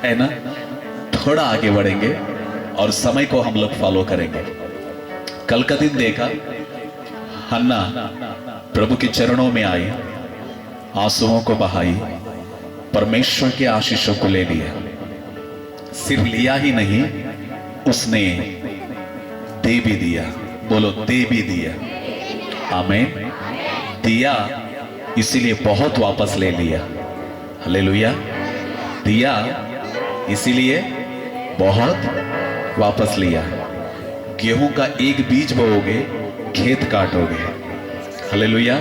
है ना। थोड़ा आगे बढ़ेंगे और समय को हम लोग फॉलो करेंगे। कल का दिन देखा, हन्ना प्रभु के चरणों में आई, आंसुओं को बहाई, परमेश्वर के आशीषों को ले लिया। सिर्फ लिया ही नहीं, उसने दे भी दिया। बोलो, दे भी दिया। आमीन। दिया इसीलिए बहुत वापस ले लिया। हालेलुया। दिया इसीलिए बहुत वापस लिया। गेहूं का एक बीज बोओगे, खेत काटोगे। हालेलुया।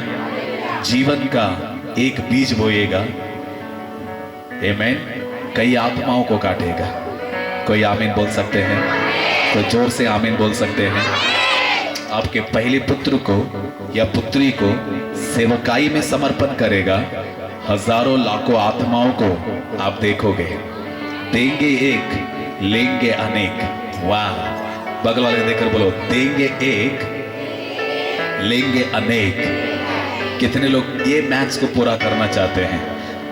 जीवन का एक बीज बोएगा, आमीन, कई आत्माओं को काटेगा। कोई आमीन बोल सकते हैं? तो जोर से आमीन बोल सकते हैं। आपके पहले पुत्र को या पुत्री को सेवकाई में समर्पण करेगा, हजारों लाखों आत्माओं को आप देखोगे। देंगे एक, लेंगे अनेक। वाह। बगल वाले देखकर बोलो, देंगे एक, लेंगे अनेक। कितने लोग ये मैथ्स को पूरा करना चाहते हैं?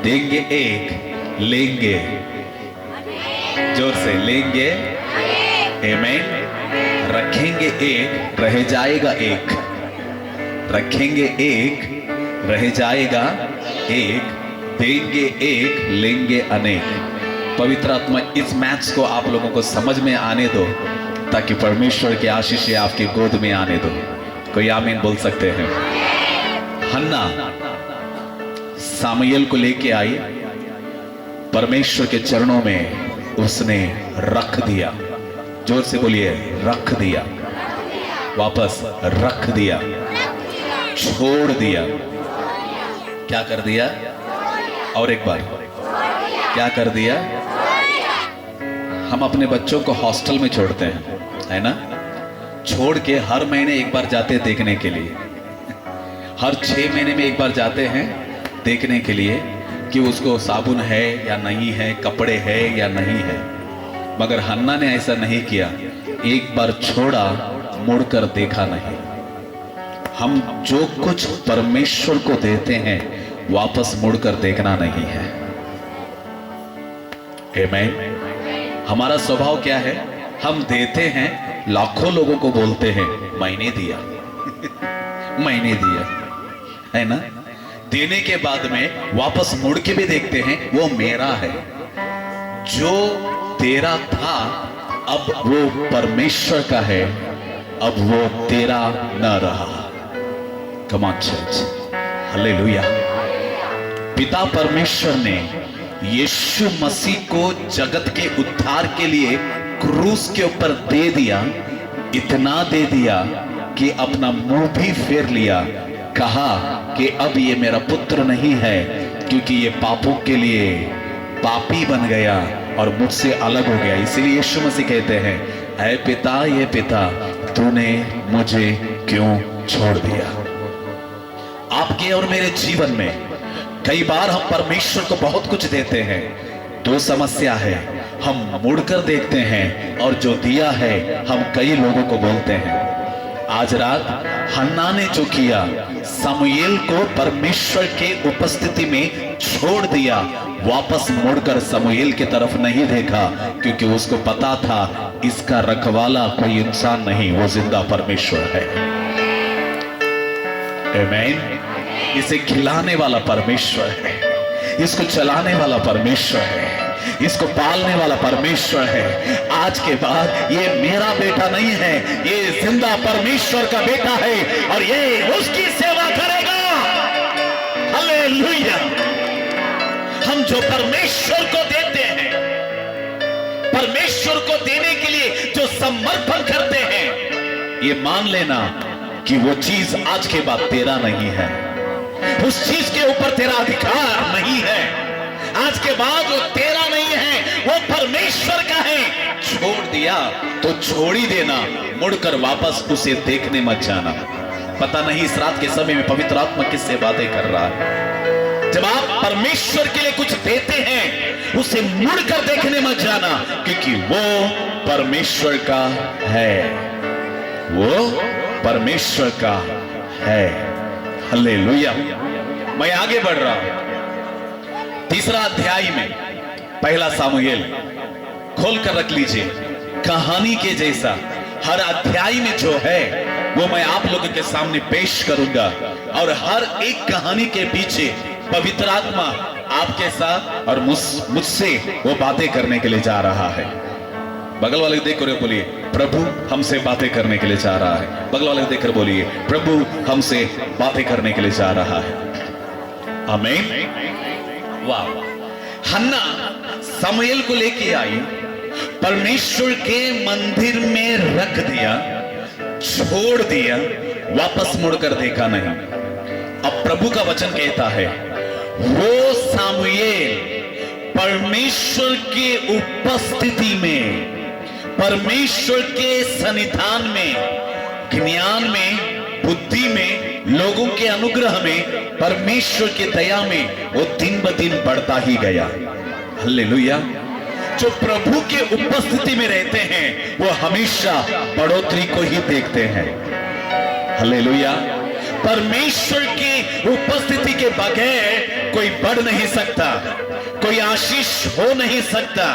देंगे एक, लेंगे, जोर से, लेंगे, आमीन। रखेंगे एक, रह जाएगा एक। रखेंगे एक, रह जाएगा एक। देंगे एक, लेंगे अनेक। पवित्र आत्मा इस मैथ्स को आप लोगों को समझ में आने दो, ताकि परमेश्वर की आशीष आपकी गोद में आने दो। कोई आमीन बोल सकते हैं? हन्ना सामुएल को लेके आई, परमेश्वर के चरणों में उसने रख दिया। जोर से बोलिए, रख दिया। वापस रख दिया, छोड़ दिया। क्या कर दिया? और एक बार, क्या कर दिया? हम अपने बच्चों को हॉस्टल में छोड़ते हैं, है ना। छोड़ के हर महीने एक बार जाते हैं देखने के लिए, हर 6 महीने में एक बार जाते हैं देखने के लिए कि उसको साबुन है या नहीं है, कपड़े है या नहीं है। मगर हन्ना ने ऐसा नहीं किया। एक बार छोड़ा, मुड़कर देखा नहीं। हम जो कुछ परमेश्वर को देते हैं, वापस मुड़कर देखना नहीं है। आमीन। हमारा स्वभाव क्या है? हम देते हैं, लाखों लोगों को बोलते हैं मैंने दिया मैंने दिया, है ना। देने के बाद में वापस मुड़ के भी देखते हैं, वो मेरा है। जो तेरा था अब वो परमेश्वर का है, अब वो तेरा न रहा। कम ऑन चर्च, हालेलुया। पिता परमेश्वर ने यीशु मसीह को जगत के उद्धार के लिए क्रूस के ऊपर दे दिया। इतना दे दिया कि अपना मुंह भी फेर लिया। कहा कि अब ये मेरा पुत्र नहीं है, क्योंकि ये पापों के लिए पापी बन गया और मुझसे अलग हो गया। इसीलिए यीशु मसीह कहते हैं, ऐ पिता, ये पिता, तूने मुझे क्यों छोड़ दिया। आपके और मेरे जीवन में कई बार हम परमेश्वर को बहुत कुछ देते हैं। दो समस्या है, हम मुड़कर देखते हैं और जो दिया है हम कई लोगों को बोलते हैं। आज रात हन्ना ने जो किया, सामुएल को परमेश्वर के उपस्थिति में छोड़ दिया, वापस मुड़कर सामुएल की तरफ नहीं देखा, क्योंकि उसको पता था इसका रखवाला कोई इंसान नहीं, वो जिंदा परमेश्वर है। आमीन। इसे खिलाने वाला परमेश्वर है, इसको चलाने वाला परमेश्वर है, इसको पालने वाला परमेश्वर है। आज के बाद ये मेरा बेटा नहीं है, ये जिंदा परमेश्वर का बेटा है और ये उसकी सेवा करेगा। हालेलुया। हम जो परमेश्वर को देते हैं, परमेश्वर को देने के लिए जो समर्पण करते हैं, ये मान लेना कि वो चीज आज के बाद तेरा नहीं है, उस चीज के ऊपर तेरा अधिकार नहीं है। आज के बाद वो तेरा नहीं है, वो परमेश्वर का है। छोड़ दिया तो छोड़ ही देना, मुड़कर वापस उसे देखने मत जाना। पता नहीं इस रात के समय में पवित्र आत्मा किससे बातें कर रहा है। जब आप परमेश्वर के लिए कुछ देते हैं, उसे मुड़कर देखने मत जाना, क्योंकि वो परमेश्वर का है, वो परमेश्वर का है। हालेलुया। मैं आगे बढ़ रहा हूं। तीसरा अध्याय में पहला सामुएल खोल कर रख लीजिए। कहानी के जैसा हर अध्याय में जो है वो मैं आप लोगों के सामने पेश करूंगा, और हर एक कहानी के पीछे पवित्र आत्मा आपके साथ और मुझसे वो बातें करने के लिए जा रहा है। बगल वाले देख कर बोलिए, प्रभु हमसे बातें करने के लिए जा रहा है। बगल वाले देखकर बोलिए, प्रभु हमसे बातें करने के लिए जा रहा है। आमीन। वाह। हन्ना समूएल को लेके आई, परमेश्वर के मंदिर में रख दिया, छोड़ दिया, वापस मुड़कर देखा नहीं। अब प्रभु का वचन कहता है, वो सामुएल परमेश्वर के उपस्थिति में, परमेश्वर के सन्निधान में, ज्ञान में, बुद्धि में, लोगों के अनुग्रह में, परमेश्वर की दया में वो दिन ब दिन बढ़ता ही गया। हालेलुया। जो प्रभु के उपस्थिति में रहते हैं वो हमेशा बढ़ोतरी को ही देखते हैं। हालेलुया। परमेश्वर की उपस्थिति के बगैर कोई बढ़ नहीं सकता, कोई आशीष हो नहीं सकता,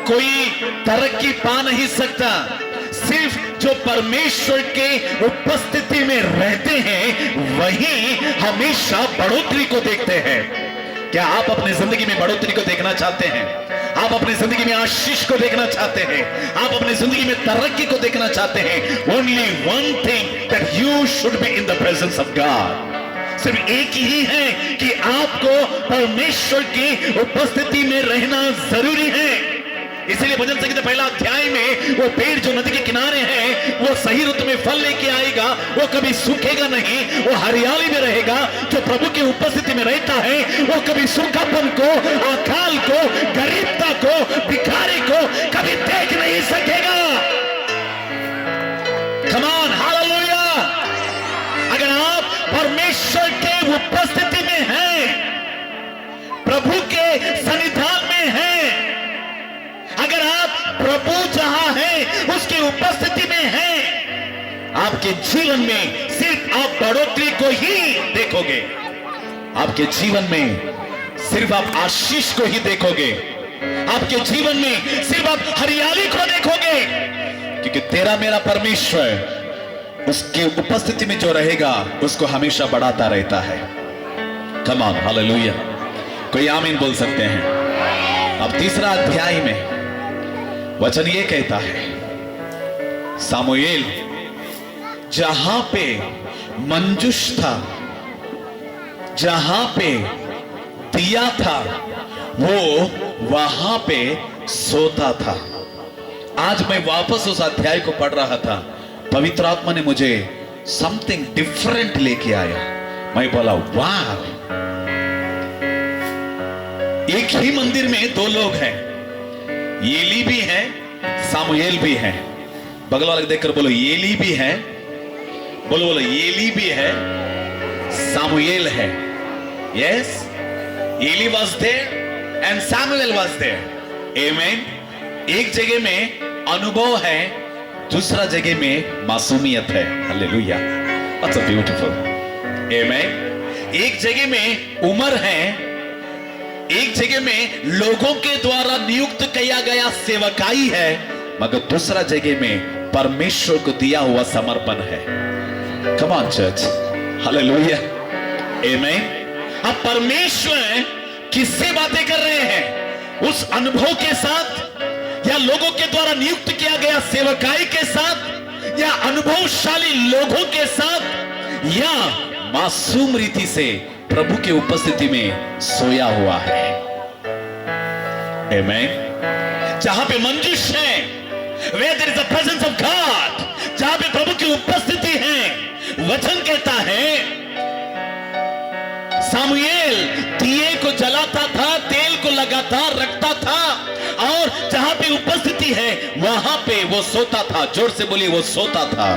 कोई तरक्की पा नहीं सकता। सिर्फ जो परमेश्वर के उपस्थिति में रहते हैं वही हमेशा बढ़ोतरी को देखते हैं। क्या आप अपनी जिंदगी में बढ़ोतरी को देखना चाहते हैं? आप अपनी जिंदगी में आशीष को देखना चाहते हैं? आप अपनी जिंदगी में तरक्की को देखना चाहते हैं? Only one thing, that you should be in the presence of God. सिर्फ एक ही है कि आपको परमेश्वर की उपस्थिति में रहना जरूरी है। इसीलिए भजन संगीत पहला अध्याय में वो पेड़ जो नदी के किनारे है वो सही ऋतु में फल लेके आएगा, वो कभी सूखेगा नहीं, वो हरियाली में रहेगा। जो प्रभु की उपस्थिति में रहता है वो कभी सूखापन को, अकाल को, गरीबता को, भिखारी को कभी देख नहीं सकेगा। Come on, hallelujah. अगर आप परमेश्वर के उपस्थिति में हैं, प्रभु के सन्निधान में हैं, अगर आप प्रभु जहां है उसकी उपस्थिति में हैं, आपके जीवन में सिर्फ आप बढ़ोतरी को ही देखोगे। आपके जीवन में सिर्फ आप आशीष को ही देखोगे। आपके जीवन में सिर्फ आप हरियाली को देखोगे, क्योंकि तेरा मेरा परमेश्वर उसकी उपस्थिति में जो रहेगा उसको हमेशा बढ़ाता रहता है। Come on, hallelujah. कोई आमीन बोल सकते हैं? अब तीसरा अध्याय में वचन ये कहता है, सामुएल जहां पे मंजुष था, जहां पे दिया था, वो वहां पे सोता था। आज मैं वापस उस अध्याय को पढ़ रहा था, पवित्र आत्मा ने मुझे समथिंग डिफरेंट लेके आया। मैं बोला वाह, एक ही मंदिर में दो लोग हैं, एली भी है, सामुएल भी है। बगल वाले देखकर बोलो, एली भी है। बोलो बोलो, एली भी है, सामुएल है। Yes, Eli was there and Samuel was there. आमीन। एक जगह में अनुभव है, दूसरा जगह में मासूमियत है। Hallelujah, that's a beautiful. आमीन। एक जगह में उम्र है, एक जगह में लोगों के द्वारा नियुक्त किया गया सेवकाई है, मगर दूसरा जगह में परमेश्वर को दिया हुआ समर्पण है। कम ऑन चर्च, हालेलुया, आमीन। अब परमेश्वर किससे बातें कर रहे हैं? उस अनुभव के साथ, या लोगों के द्वारा नियुक्त किया गया सेवकाई के साथ, या अनुभवशाली लोगों के साथ, या मासूम रीति से प्रभु की उपस्थिति में सोया हुआ है। आमीन। जहां पे मंजुष है, where there is the presence of God, जहां पे प्रभु की उपस्थिति है, वचन कहता है सामुएल दिए को जलाता था, तेल को लगातार रखता था, और जहां पे उपस्थिति है वहां पे वो सोता था। जोर से बोलिए, वो सोता था।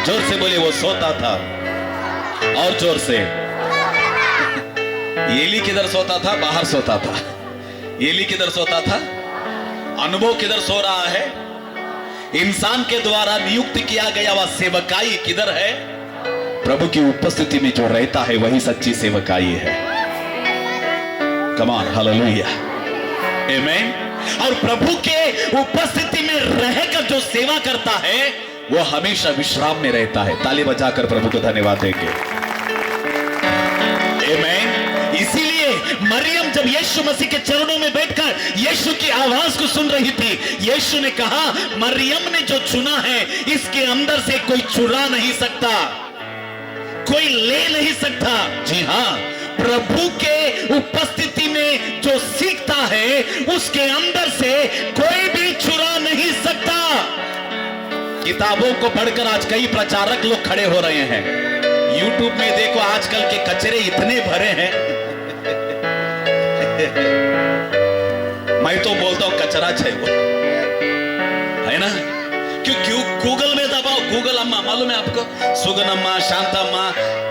जोर से बोलिए, वो सोता था। और जोर से। एली किधर सोता था? बाहर सोता था। एली किधर सोता था? अनुभव किधर सो रहा है? इंसान के द्वारा नियुक्त किया गया वह सेवकाई किधर है? प्रभु की उपस्थिति में जो रहता है वही सच्ची सेवकाई है। कम ऑन, हालेलुया, आमेन। और प्रभु के उपस्थिति में रहकर जो सेवा करता है वो हमेशा विश्राम में रहता है। ताली बजाकर प्रभु को धन्यवाद देंगे। आमेन। इसीलिए मरियम जब यीशु मसीह के चरणों में बैठकर यीशु की आवाज को सुन रही थी, यीशु ने कहा मरियम ने जो चुना है इसके अंदर से कोई चुरा नहीं सकता, कोई ले नहीं सकता। जी हां, प्रभु के उपस्थिति में जो सीखता है उसके अंदर से कोई भी चुरा नहीं सकता। किताबों को पढ़कर आज कई प्रचारक लोग खड़े हो रहे हैं। YouTube में देखो आजकल के कचरे इतने भरे हैं। मैं तो बोलता हूं कचरा चाहिए वो, है ना? क्यों गूगल में दबाओ, गूगल अम्मा मालूम है आपको? सुगन अम्मा, शांता अम्मा,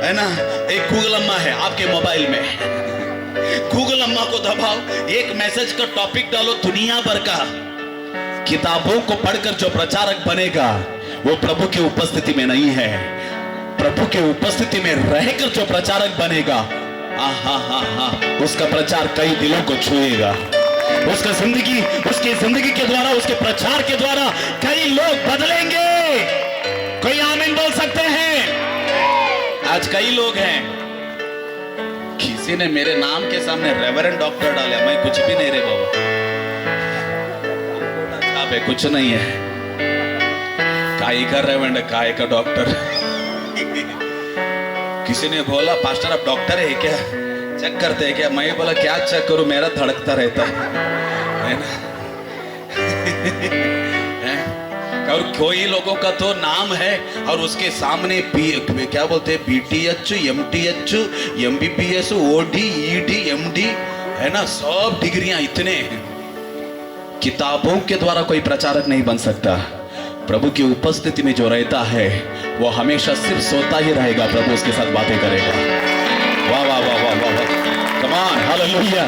है ना? एक गूगल अम्मा है आपके मोबाइल में। गूगल अम्मा को दबाओ, एक मैसेज का टॉपिक डालो दुनिया भर का। किताबों को पढ़कर जो प्रचारक बनेगा वो प्रभु की उपस्थिति में नहीं है। प्रभु के उपस्थिति में रहकर जो प्रचारक बनेगा, उसका प्रचार कई दिलों को छुएगा। उसकी जिंदगी के द्वारा, उसके प्रचार के द्वारा कई लोग बदलेंगे। कोई आमीन बोल सकते हैं? आज कई लोग हैं, किसी ने मेरे नाम के सामने रेवरेंड डॉक्टर डाला, मैं कुछ भी नहीं रे बाबा, कुछ नहीं है। काय का रेवरेंड, काय का डॉक्टर। किसी ने बोला पास्टर आप डॉक्टर है क्या, चेक करते हैं क्या? मैं बोला क्या चेक करूं, मेरा धड़कता रहता है ना? और कोई लोगों का तो नाम है और उसके सामने क्या बोलते हैं, BTH, MTH, MBBS, OD, ED, MD, है ना? सब डिग्रियां इतने। किताबों के द्वारा कोई प्रचारक नहीं बन सकता। प्रभु की उपस्थिति में जो रहता है वो हमेशा सिर्फ सोता ही रहेगा, प्रभु उसके साथ बातें करेगा। वाह वाह वाह वाह वाह, कम ऑन, हालेलुया।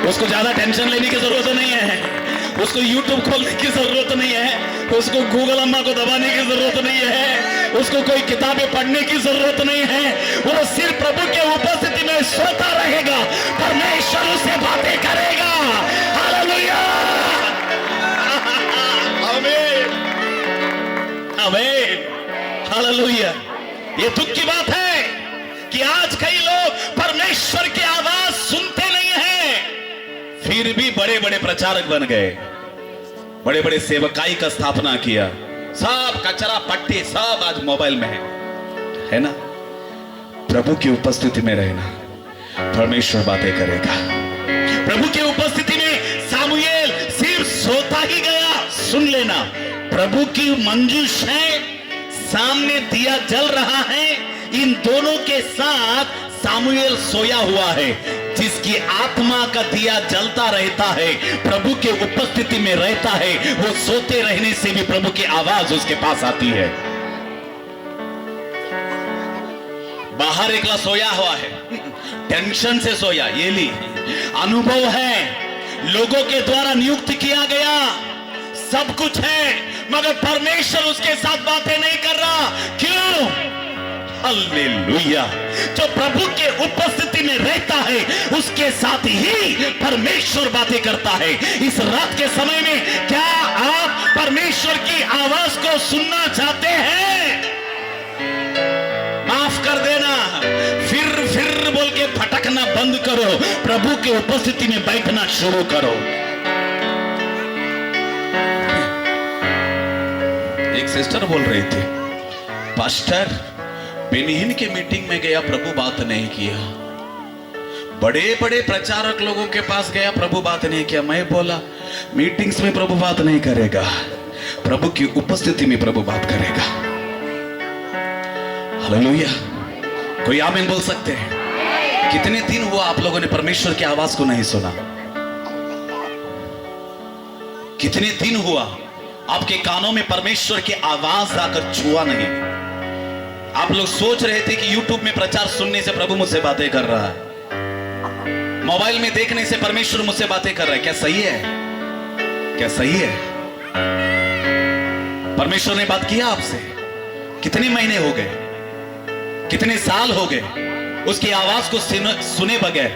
उसको ज्यादा टेंशन लेने की जरूरत नहीं है, उसको YouTube खोलने की जरूरत नहीं है, उसको गूगल अम्मा को दबाने की जरूरत नहीं है, उसको कोई किताबें पढ़ने की जरूरत नहीं है। वो सिर्फ प्रभु के उपस्थिति में सोता रहेगा, परमेश्वर उससे बातें करेगा। हालेलुया, आमीन, आमीन, हालेलुया। ये दुख की बात है कि आज कई लोग परमेश्वर की आवाज सुनते नहीं हैं, फिर भी बड़े बड़े प्रचारक बन गए, बड़े बड़े सेवकाई का स्थापना किया। सब कचरा पट्टी सब आज मोबाइल में है ना? प्रभु की उपस्थिति में रहना, परमेश्वर बातें करेगा। प्रभु की उपस्थिति में सामुएल सिर्फ सोता ही गया। सुन लेना, प्रभु की मंजूष है, सामने दिया जल रहा है, इन दोनों के साथ सामुएल सोया हुआ है। जिसकी आत्मा का दिया जलता रहता है, प्रभु के उपस्थिति में रहता है, वो सोते रहने से भी प्रभु की आवाज उसके पास आती है। बाहर एकला सोया हुआ है, टेंशन से सोया, ये ली अनुभव है, लोगों के द्वारा नियुक्त किया गया, सब कुछ है, मगर परमेश्वर उसके साथ बातें नहीं कर रहा। क्यों? हालेलुया। जो प्रभु के उपस्थिति में रहता है उसके साथ ही परमेश्वर बातें करता है। इस रात के समय में क्या आप परमेश्वर की आवाज को सुनना चाहते हैं? माफ कर देना, फिर बोल के भटकना बंद करो, प्रभु के उपस्थिति में बैठना शुरू करो। एक सिस्टर बोल रही थी, पास्टर बेनिहिन के मीटिंग में गया, प्रभु बात नहीं किया। बड़े बड़े प्रचारक लोगों के पास गया, प्रभु बात नहीं किया। मैं बोला मीटिंग्स में प्रभु बात नहीं करेगा, प्रभु की उपस्थिति में प्रभु बात करेगा। हालेलुया। कोई आमीन बोल सकते हैं? कितने दिन हुआ आप लोगों ने परमेश्वर की आवाज को नहीं सुना? कितने दिन हुआ आपके कानों में परमेश्वर की आवाज आकर छुआ नहीं? आप लोग सोच रहे थे कि YouTube में प्रचार सुनने से प्रभु मुझसे बातें कर रहा है, मोबाइल में देखने से परमेश्वर मुझसे बातें कर रहा है। क्या सही है? क्या सही है? परमेश्वर ने बात किया आपसे? कितने महीने हो गए, कितने साल हो गए उसकी आवाज को सुने बगैर?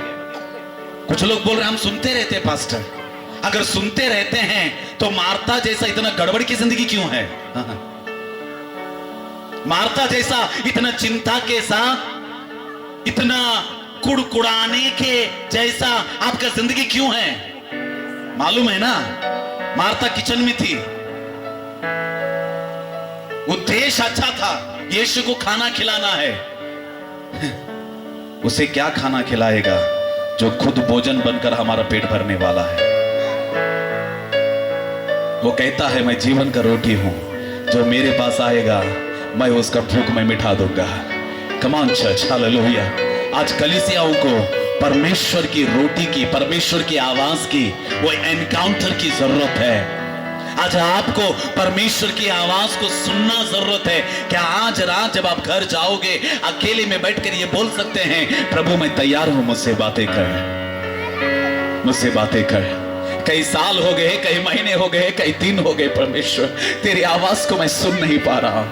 कुछ लोग बोल रहे हम सुनते रहते पास्टर, अगर सुनते रहते हैं तो मार्था जैसा इतना गड़बड़ की जिंदगी क्यों है? मार्था जैसा इतना चिंता के साथ, इतना कुड़कुड़ाने के जैसा आपका जिंदगी क्यों है? मालूम है ना, मार्था किचन में थी, उद्देश्य अच्छा था, यीशु को खाना खिलाना है। उसे क्या खाना खिलाएगा जो खुद भोजन बनकर हमारा पेट भरने वाला है? वो कहता है मैं जीवन का रोटी हूं, जो मेरे पास आएगा मैं उसका भूख में मिटा दूंगा। कम ऑन चर्च, हालेलुया। आज कलीसियाओं को परमेश्वर की रोटी की, परमेश्वर की आवाज की, वो एनकाउंटर की जरूरत है। आज आपको परमेश्वर की आवाज को सुनना जरूरत है। क्या आज रात जब आप घर जाओगे अकेले में बैठकर ये बोल सकते हैं, प्रभु मैं तैयार हूं, मुझसे बातें कर, मुझसे बातें कर। कई साल हो गए, कई महीने हो गए, कई दिन हो गए, परमेश्वर तेरी आवाज को मैं सुन नहीं पा रहा।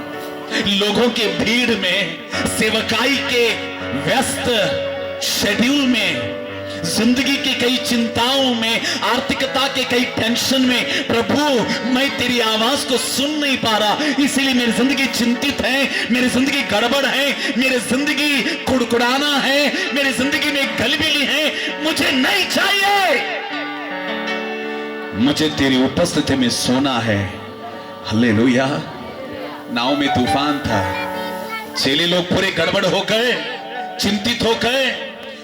लोगों के भीड़ में, सेवकाई के व्यस्त शेड्यूल में, जिंदगी की कई चिंताओं में, आर्थिकता के कई टेंशन में, प्रभु मैं तेरी आवाज को सुन नहीं पा रहा, इसीलिए मेरी जिंदगी चिंतित है, मेरी जिंदगी गड़बड़ है, मेरी जिंदगी कुड़कुड़ाना है, मेरी जिंदगी में गलबिली है, मुझे नहीं चाहिए, मुझे तेरी उपस्थिति में सोना है। हालेलुया। नाव में तूफान था, चेले लोग पूरे गड़बड़ हो गए, चिंतित हो गए,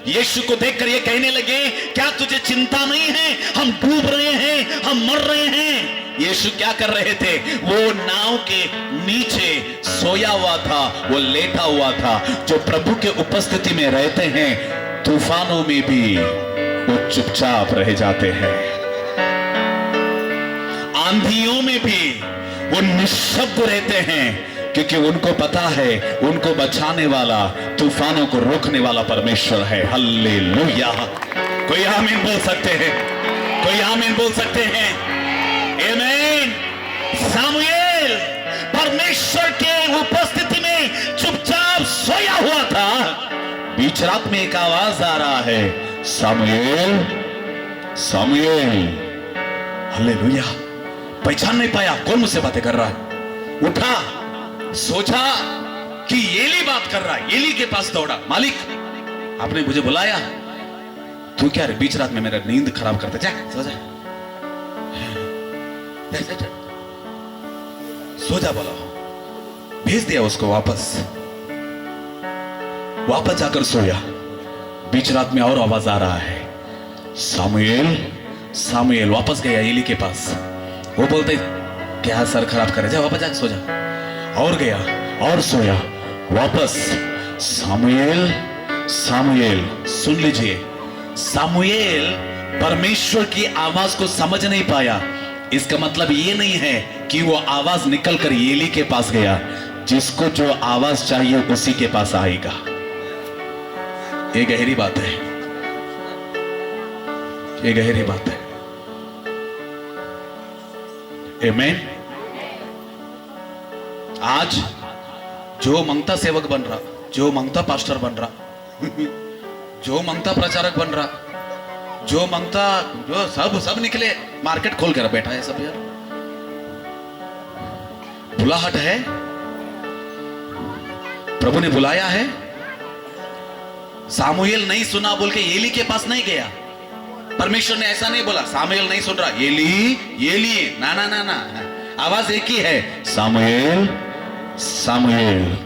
यीशु को देखकर ये कहने लगे, क्या तुझे चिंता नहीं है? हम डूब रहे हैं, हम मर रहे हैं। यीशु क्या कर रहे थे? वो नाव के नीचे सोया हुआ था, वो लेटा हुआ था। जो प्रभु के उपस्थिति में रहते हैं, तूफानों में भी वो चुपचाप रह जाते हैं, आंधियों में भी वो निशब्द रहते हैं, क्योंकि उनको पता है उनको बचाने वाला, तूफानों को रोकने वाला परमेश्वर है। हालेलुया। कोई आमीन बोल सकते हैं? कोई आमीन बोल सकते हैं? आमीन। सामुएल परमेश्वर के उपस्थिति में चुपचाप सोया हुआ था। बीच रात में एक आवाज आ रहा है, सामुएल, सामुएल। हालेलुया। पहचान नहीं पाया कौन मुझसे बातें कर रहा है। उठा, सोचा कि एली बात कर रहा है, एली के पास दौड़ा, मालिक आपने मुझे बुलाया, तू क्या रे बीच रात में मेरा नींद खराब करता, जा सो जा, सो जा बोला। भेज दिया उसको वापस, वापस जाकर सोया। बीच रात में और आवाज आ रहा है, सामुएल, सामुएल। वापस गया एली के पास, वो बोलते क्या सर खराब करे, जा वापस जाकर सो जा। और गया और सोया, वापस सामुएल, सामुएल। सुन लीजिए, सामुएल परमेश्वर की आवाज को समझ नहीं पाया। इसका मतलब ये नहीं है कि वो आवाज निकलकर एली के पास गया। जिसको जो आवाज चाहिए उसी के पास आएगा। ये गहरी बात है, ये गहरी बात है। आमीन। आज जो मांगता सेवक बन रहा, जो मांगता पास्टर बन रहा, जो मांगता प्रचारक बन रहा, जो मांगता, जो सब निकले मार्केट खोल कर बैठा है सब यार। बुलाहट है, प्रभु ने बुलाया है। सामुएल नहीं सुना बोल के एली के पास नहीं गया। परमेश्वर ने ऐसा नहीं बोला, सामुएल नहीं सुन रहा, एली, एली, ना ना ना ना, आवाज एक ही है, सामुएल, सामुएल।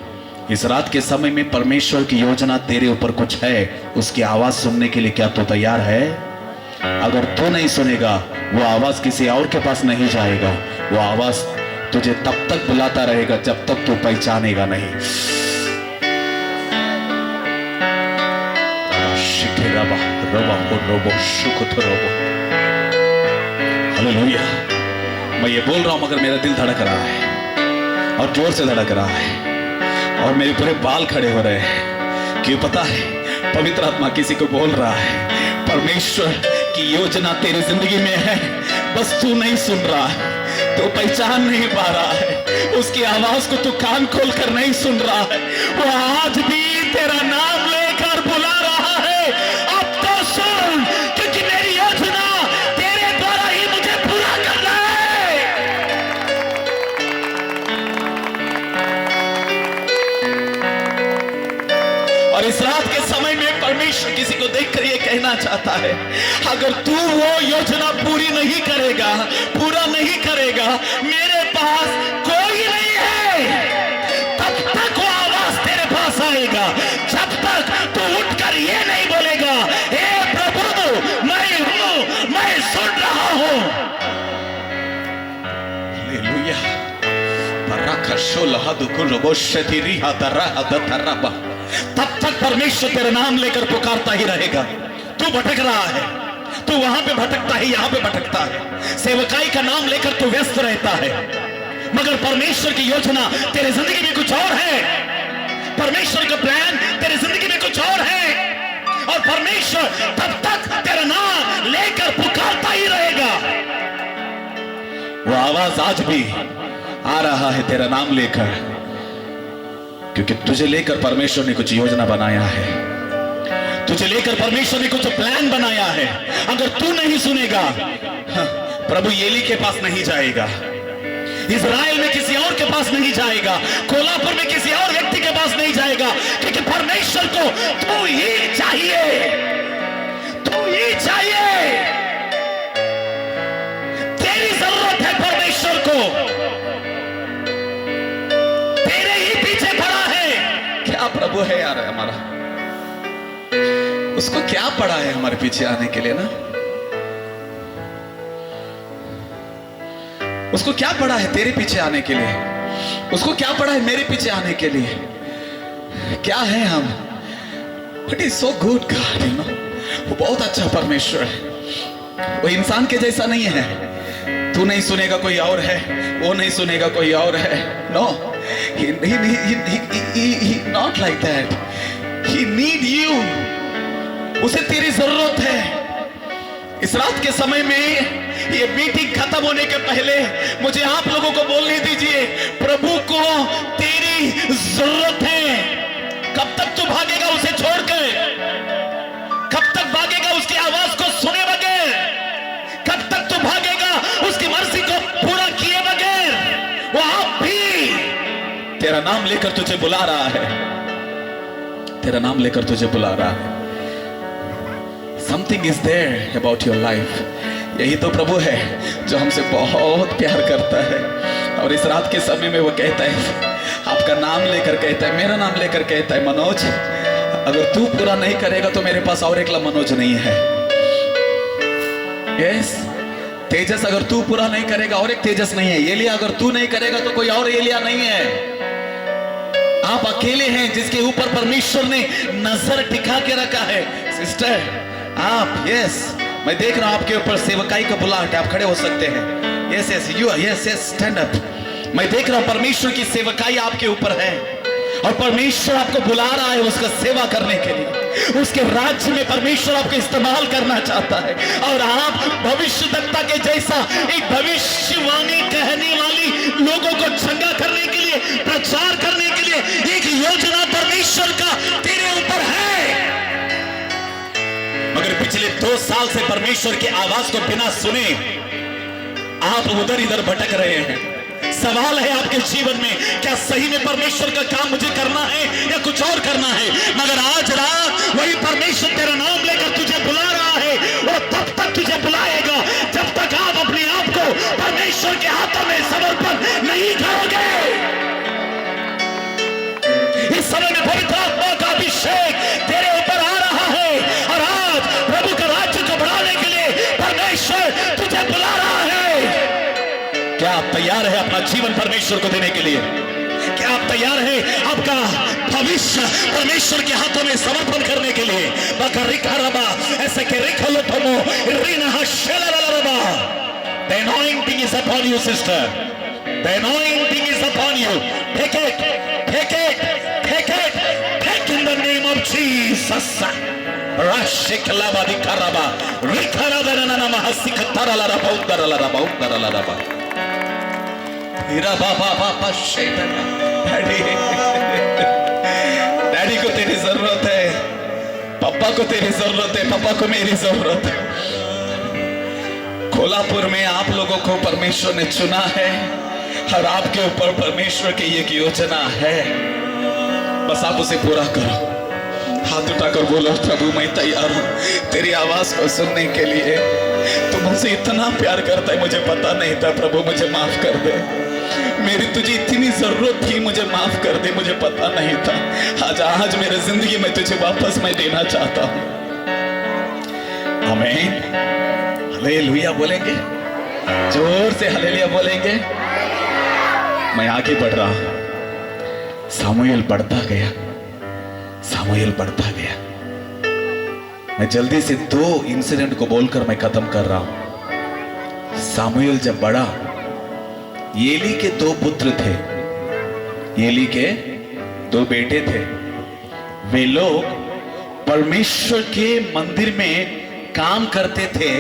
इस रात के समय में परमेश्वर की योजना तेरे ऊपर कुछ है, उसकी आवाज सुनने के लिए क्या तू तैयार है? अगर तू नहीं सुनेगा, वो आवाज किसी और के पास नहीं जाएगा। वो आवाज तुझे तब तक बुलाता रहेगा जब तक तू पहचानेगा नहीं। हालेलुया। मैं ये बोल रहा हूं मगर मेरा दिल धड़क रहा है और जोर से धड़क रहा है और मेरे पूरे बाल खड़े हो रहे हैं। क्यों पता है? पवित्र आत्मा किसी को बोल रहा है, परमेश्वर की योजना तेरी जिंदगी में है, बस तू नहीं सुन रहा, तो पहचान नहीं पा रहा है, उसकी आवाज को तू कान खोल कर नहीं सुन रहा है। वो आज भी तेरा नाम लेकर बुला रहा है, अब तो सुन, क्योंकि मेरी योजना तेरे द्वारा परमेश्वर किसी को देखकर ये कहना चाहता है, अगर तू वो योजना पूरी नहीं करेगा, पूरा नहीं करेगा, मेरे पास कोई नहीं है, तब तक वो आवाज तेरे पास आएगा, जब तक तू उठकर ये नहीं बोलेगा, हे प्रभु मैं हूं, मैं सुन रहा हूं। हालेलुया। तब तक परमेश्वर तेरा नाम लेकर पुकारता ही रहेगा। तू भटक रहा है, तू वहां पे भटकता है, यहां पे भटकता है, सेवकाई का नाम लेकर तू व्यस्त रहता है, मगर परमेश्वर की योजना तेरे जिंदगी में कुछ और है, परमेश्वर का प्लान तेरे जिंदगी में कुछ और है, और परमेश्वर तब तक तेरा नाम लेकर पुकारता ही रहेगा। वो आवाज आज भी आ रहा है तेरा नाम लेकर, क्योंकि तुझे लेकर परमेश्वर ने कुछ योजना बनाया है, तुझे लेकर परमेश्वर ने कुछ प्लान बनाया है। अगर तू नहीं सुनेगा, प्रभु एली के पास नहीं जाएगा, इज़राइल में किसी और के पास नहीं जाएगा, कोल्हापुर में किसी और व्यक्ति के पास नहीं जाएगा, क्योंकि परमेश्वर को तू ही चाहिए, तू ही चाहिए। तेरी जरूरत है परमेश्वर को, तेरे ही पीछे पड़ा है। क्या प्रभु है यार हमारा, उसको क्या पड़ा है हमारे पीछे आने के लिए ना, उसको क्या पड़ा है तेरे पीछे आने के लिए, उसको क्या पड़ा है मेरे पीछे आने के लिए। क्या है हम, but is so good God, you know, वो बहुत अच्छा परमेश्वर है, वो इंसान के जैसा नहीं है। तू नहीं सुनेगा कोई और है, वो नहीं सुनेगा कोई और है, no, he not like that, he need you, उसे तेरी जरूरत है। इस रात के समय में ये मीटिंग खत्म होने के पहले मुझे आप लोगों को बोलने दीजिए, प्रभु को तेरी जरूरत है। कब तक तू भागेगा उसे छोड़कर, कब तक भागेगा उसकी आवाज को सुने बगैर, कब तक तू भागेगा उसकी मर्जी को पूरा किए बगैर। वो आप भी तेरा नाम लेकर तुझे बुला रहा है, तेरा नाम लेकर तुझे बुला रहा है। Something is there about your life. यही तो प्रभु है जो हमसे बहुत प्यार करता है, और इस रात के समय में वो कहता है, आपका नाम लेकर कहता है, मेरा नाम लेकर कहता है, मनोज अगर तू पूरा नहीं करेगा तो मेरे पास और एकला मनोज नहीं है। यस, तेजस अगर तू पूरा नहीं करेगा और एक तेजस नहीं है। एलिया अगर तू नहीं करेगा तो कोई और एलिया नहीं है। आप अकेले हैं जिसके ऊपर परमेश्वर ने नजर टिका के रखा है। सिस्टर आप, यस, मैं देख रहा हूं आपके ऊपर सेवकाई का बुलाहट है, आप खड़े हो सकते हैं। Yes yes you, yes yes, stand up. मैं देख रहा हूं परमेश्वर की सेवकाई आपके ऊपर है, और परमेश्वर आपको बुला रहा है उसका सेवा करने के लिए। उसके राज्य में परमेश्वर आपको इस्तेमाल करना चाहता है, और आप भविष्यवक्ता के जैसा एक भविष्यवाणी कहने वाली लोगों को चंगा करने के लिए, प्रचार करने के लिए एक योजना परमेश्वर का तेरे ऊपर है। मगर पिछले 2 साल से परमेश्वर की आवाज को बिना सुने आप उधर इधर भटक रहे हैं। सवाल है आपके जीवन में, क्या सही में परमेश्वर का काम मुझे करना है या कुछ और करना है? मगर आज रात वही परमेश्वर तेरा नाम लेकर तुझे बुला रहा है, और तब तक तुझे बुलाएगा जब तक आप अपने आप को परमेश्वर के हाथों में समर्पण नहीं करोगे। इस समय में पवित्र आत्मा का अभिषेक तेरे ऊपर आ रहा है, और आज प्रभु का राज्य को बढ़ाने के लिए परमेश्वर तुझे बुला रहा है। क्या आप तैयार हैं अपना जीवन परमेश्वर को देने के लिए? क्या आप तैयार हैं आपका भविष्य परमेश्वर के हाथों में समर्पण करने के लिए? ऐसे के The anointing is upon you, sister. The anointing is upon you. Take it, take it, take it, take in the name of Jesus. Rashik labadi karaba, rikaraba na na mahasikattara la raba uddara la raba uddara la raba. Heera Baba Baba शेतर, daddy को तेरी जरूरत है, पापा को तेरी जरूरत है, पापा को मेरी जरूरत है। कोल्हापुर में आप लोगों को परमेश्वर ने चुना है, और आपके ऊपर परमेश्वर की एक योजना है, बस आप उसे पूरा करो। हाथ उठाकर बोलो, प्रभु मैं तैयार हूँ तेरी आवाज को सुनने के लिए। तू मुझसे इतना प्यार करता है, मुझे पता नहीं था। प्रभु मुझे माफ कर दे, मेरी तुझे इतनी जरूरत थी, मुझे माफ कर दे, मुझे पता नहीं था। आज मेरे जिंदगी में तुझे वापस मैं देना चाहता हूँ। आमीन, हालेलुया बोलेंगे, जोर से हालेलुया बोलेंगे। मैं आगे बढ़ रहा हूं। सामुएल बढ़ता गया, सामुएल बढ़ता गया। मैं जल्दी से 2 इंसिडेंट को बोलकर मैं खत्म कर रहा हूं। सामुएल जब बढ़ा, एली के 2 पुत्र थे, एली के 2 बेटे थे। वे लोग परमेश्वर के मंदिर में काम करते थे,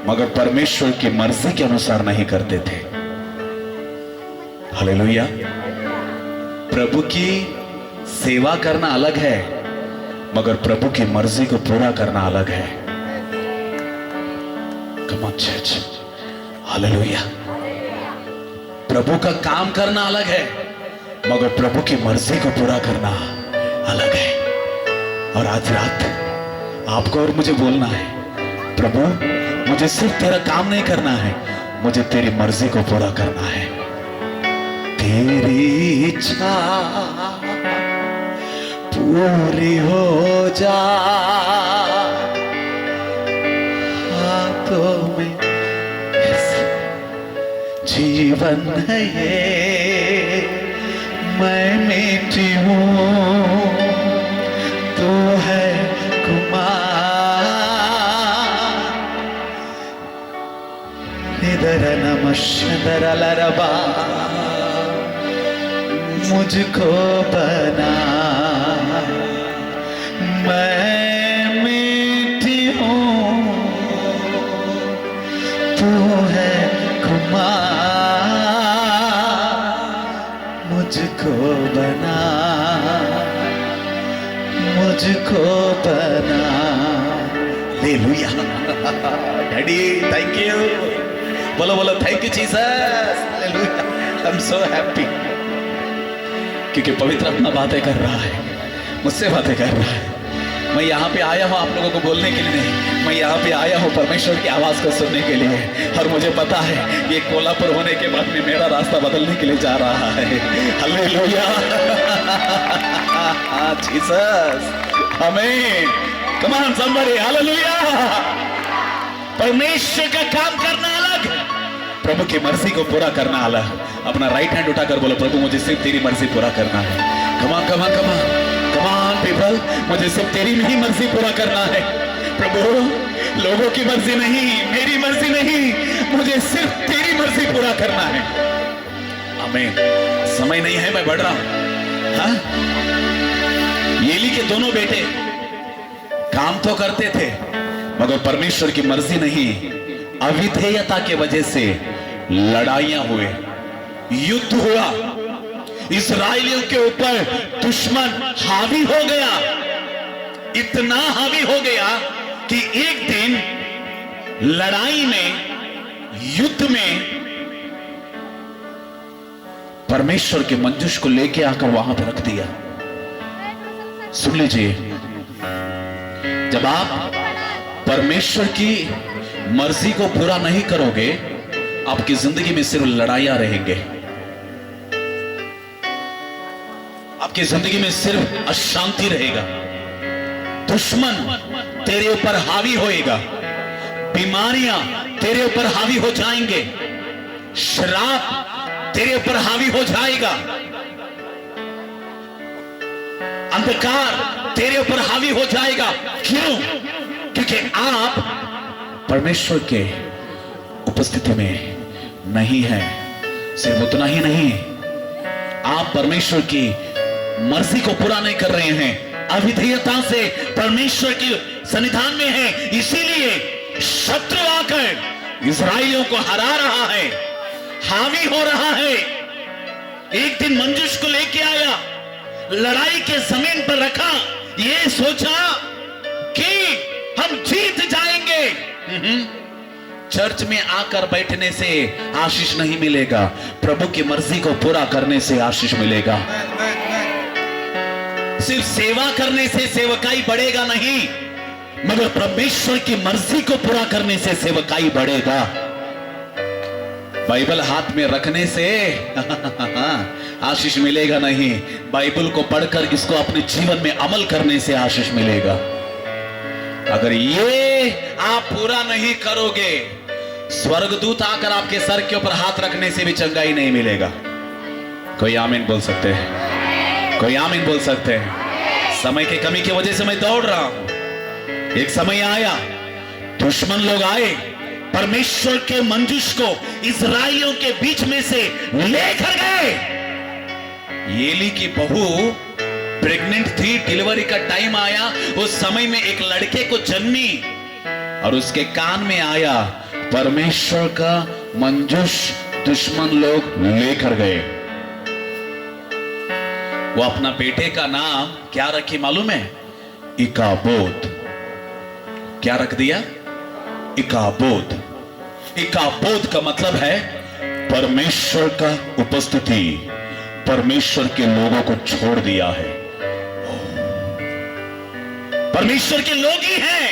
मगर परमेश्वर की मर्जी के अनुसार नहीं करते थे। हालेलुया। प्रभु की सेवा करना अलग है, मगर प्रभु की मर्जी को पूरा करना अलग है। Come on church, hallelujah. प्रभु का काम करना अलग है, मगर प्रभु की मर्जी को पूरा करना अलग है। और आज रात आपको और मुझे बोलना है, प्रभु मुझे सिर्फ तेरा काम नहीं करना है, मुझे तेरी मर्जी को पूरा करना है। तेरी इच्छा पूरी हो जा, हाथों में जीवन है ये, मैं मिट्टी हूँ तो है कुमार। निदर नमश्दर लरबा, मुझको बना, मैं मिट्टी हूँ तू है कुमार। मुझको बना, मुझको बना। हालेलुया। डैडी थैंक यू, बोलो बोलो thank you Jesus. Hallelujah, I am so happy, क्योंकि पवित्र अपना बातें कर रहा है, मुझसे बातें कर रहा है। मैं यहाँ पे आया हूँ आप लोगों को बोलने के लिए नहीं, मैं यहाँ पे आया हूँ परमेश्वर की आवाज को सुनने के लिए। और मुझे पता है ये कोल्हापुर होने के बाद में मेरा रास्ता बदलने के लिए जा रहा है। हालेलुया, जीसस, आमीन, कम ऑन समबडी, हालेलुया। परमेश्वर का काम करना अलग, प्रभु की मर्जी को पूरा करना अलग। अपना राइट हैंड उठाकर बोलो, प्रभु मुझे सिर्फ तेरी मर्जी पूरा करना है। Come on come on come on come on people, मुझे सिर्फ तेरी ही मर्जी पूरा करना है। प्रभु लोगों की मर्जी नहीं, मेरी मर्जी नहीं, मुझे सिर्फ तेरी मर्जी पूरा करना है। आमीन। समय नहीं है, मैं बढ़ रहा हूं। हाँ, एली के 2 बेटे काम तो करते थे, मगर परमेश्वर की मर्जी नहीं। अविधेयता के वजह से लड़ाइयां हुए, युद्ध हुआ, इस्राएलियों के ऊपर दुश्मन हावी हो गया। इतना हावी हो गया कि एक दिन लड़ाई में, युद्ध में परमेश्वर के मंजूष को लेके आकर वहां पर रख दिया। सुन लीजिए, जब आप परमेश्वर की मर्जी को पूरा नहीं करोगे, आपकी जिंदगी में सिर्फ लड़ाइयां रहेंगे, आपकी जिंदगी में सिर्फ अशांति रहेगा। दुश्मन तेरे ऊपर हावी होएगा, बीमारियां तेरे ऊपर हावी हो जाएंगे, श्राप तेरे ऊपर हावी हो जाएगा, अंधकार तेरे ऊपर हावी हो जाएगा। क्यों? क्योंकि आप परमेश्वर के उपस्थिति में नहीं है। सिर्फ उतना ही नहीं, आप परमेश्वर की मर्जी को पूरा नहीं कर रहे हैं, अविधेयता से परमेश्वर की सन्निधान में है। इसीलिए शत्रु आकर इस्राएलियों को हरा रहा है, हावी हो रहा है। एक दिन मंजूष को लेके आया, लड़ाई के जमीन पर रखा, ये सोचा कि हम जीत जाएंगे। चर्च में आकर बैठने से आशीष नहीं मिलेगा, प्रभु की मर्जी को पूरा करने से आशीष मिलेगा। सिर्फ सेवा करने से सेवकाई बढ़ेगा नहीं, मगर परमेश्वर की मर्जी को पूरा करने से सेवकाई बढ़ेगा। बाइबल हाथ में रखने से आशीष मिलेगा नहीं, बाइबल को पढ़कर इसको अपने जीवन में अमल करने से आशीष मिलेगा। अगर ये आप पूरा नहीं करोगे, स्वर्गदूत आकर आपके सर के ऊपर हाथ रखने से भी चंगाई नहीं मिलेगा। कोई आमीन बोल सकते हैं? कोई आमीन बोल सकते हैं? समय की कमी की वजह से मैं दौड़ रहा हूं। एक समय आया, दुश्मन लोग आए, परमेश्वर के मंजूष को इस्राएलियों के बीच में से लेकर गए। एली की बहू प्रेग्नेंट थी, डिलीवरी का टाइम आया, उस समय में एक लड़के को जन्मी और उसके कान में आया, परमेश्वर का मंजूष दुश्मन लोग लेकर गए। वो अपना बेटे का नाम क्या रखी मालूम है? इकाबोद। क्या रख दिया? इकाबोद। इकाबोद का मतलब है परमेश्वर का उपस्थिति, परमेश्वर के लोगों को छोड़ दिया है। परमेश्वर के लोग ही हैं,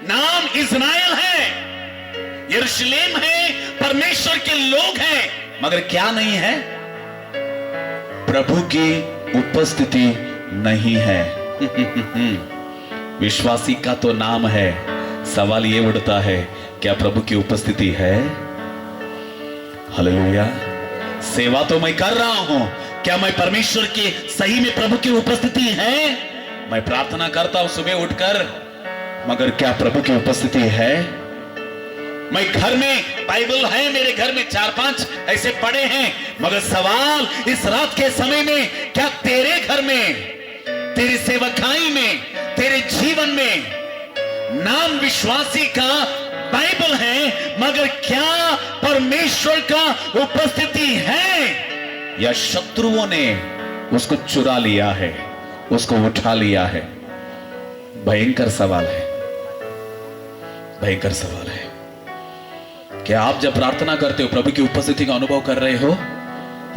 नाम इज़राइल है, यरूशलेम है, परमेश्वर के लोग हैं, मगर क्या नहीं है? प्रभु की उपस्थिति नहीं है। विश्वासी का तो नाम है, सवाल ये उठता है, क्या प्रभु की उपस्थिति है? हालेलुया। सेवा तो मैं कर रहा हूं, क्या मैं परमेश्वर के सही में प्रभु की उपस्थिति है? मैं प्रार्थना करता हूं सुबह उठकर, मगर क्या प्रभु की उपस्थिति है? मैं घर में बाइबल है, मेरे घर में 4-5 ऐसे पड़े हैं, मगर सवाल इस रात के समय में, क्या तेरे घर में, तेरी सेवकाई में, तेरे जीवन में नाम विश्वासी का बाइबल है, मगर क्या परमेश्वर का उपस्थिति है, या शत्रुओं ने उसको चुरा लिया है, उसको उठा लिया है? भयंकर सवाल है, भयंकर सवाल है। क्या आप जब प्रार्थना करते हो प्रभु की उपस्थिति का अनुभव कर रहे हो,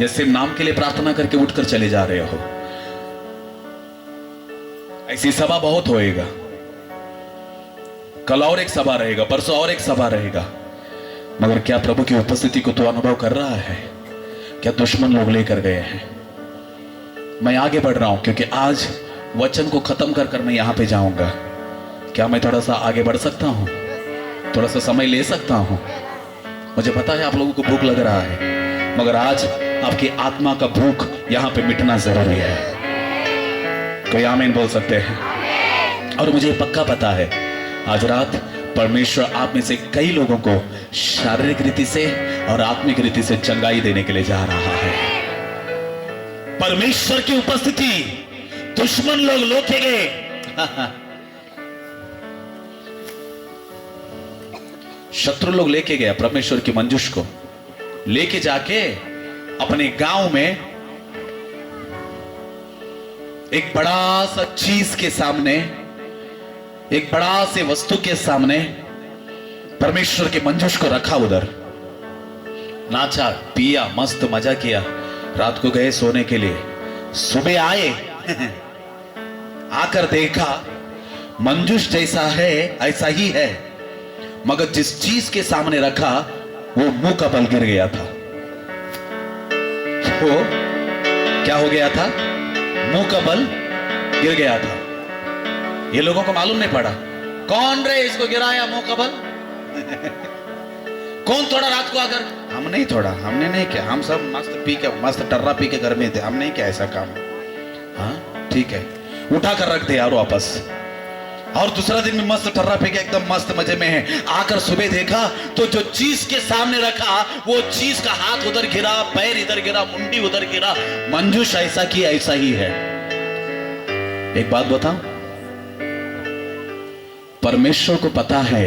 या सिर्फ नाम के लिए प्रार्थना करके उठकर चले जा रहे हो? ऐसी सभा बहुत होएगा, कल और एक सभा रहेगा, परसों और एक सभा रहेगा, मगर क्या प्रभु की उपस्थिति को तो अनुभव कर रहा है? क्या दुश्मन लोग लेकर गए हैं? मैं आगे बढ़ रहा हूं, क्योंकि आज वचन को खत्म कर कर मैं यहां पे जाऊंगा। क्या मैं थोड़ा सा आगे बढ़ सकता हूं? थोड़ा सा समय ले सकता हूं? मुझे पता है आप लोगों को भूख लग रहा है, मगर आज आपकी आत्मा का भूख यहां पे मिटना जरूरी है। कोई आमीन बोल सकते हैं? और मुझे पक्का पता है आज रात परमेश्वर आप में से कई लोगों को शारीरिक रीति से और आत्मिक रीति से चंगाई देने के लिए जा रहा है। परमेश्वर की उपस्थिति दुश्मन लोग लेके गए। शत्रु लोग लेके गया परमेश्वर की मंजूष को, लेके जाके अपने गांव में एक बड़ा सा चीज के सामने, एक बड़ा से वस्तु के सामने परमेश्वर के मंजूष को रखा, उधर नाचा, पिया, मस्त मजा किया, रात को गए सोने के लिए। सुबह आए आकर देखा मंजूष जैसा है ऐसा ही है, मगर जिस चीज के सामने रखा वो मुंह का बल गिर गया था। वो क्या हो गया था? मुंह का बल गिर गया था। ये लोगों को मालूम नहीं पड़ा, कौन रे इसको गिराया मुंह का बल? कौन तोड़ा रात को आकर? हम नहीं तोड़ा, हमने नहीं किया, हम सब मस्त पी के, मस्त टर्रा पी के घर में थे, हम नहीं किया ऐसा काम। हाँ ठीक है, उठा कर रख दे यार वापस। और दूसरा दिन में मस्त टर्रा पी के एकदम मस्त मजे में है। आकर सुबह देखा तो जो चीज के सामने रखा वो चीज का हाथ उधर गिरा, पैर इधर गिरा, मुंडी उधर गिरा। मंजूष ऐसा की ऐसा ही है। एक बात बताऊं, परमेश्वर को पता है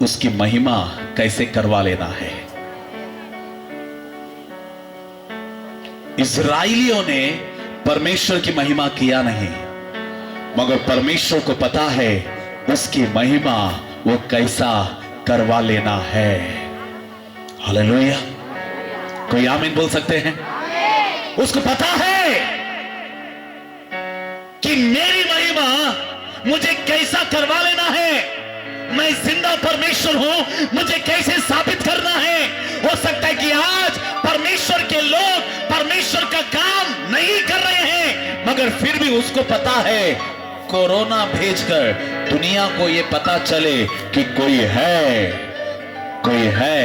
उसकी महिमा कैसे करवा लेना है। इस्राएलियों ने परमेश्वर की महिमा किया नहीं, मगर परमेश्वर को पता है उसकी महिमा वो कैसा करवा लेना है। हालेलुया। कोई आमीन बोल सकते हैं? उसको पता है मुझे कैसा करवा लेना है, मैं जिंदा परमेश्वर हूं, मुझे कैसे साबित करना है। हो सकता है कि आज परमेश्वर के लोग परमेश्वर का काम नहीं कर रहे हैं, मगर फिर भी उसको पता है कोरोना भेजकर दुनिया को यह पता चले कि कोई है, कोई है,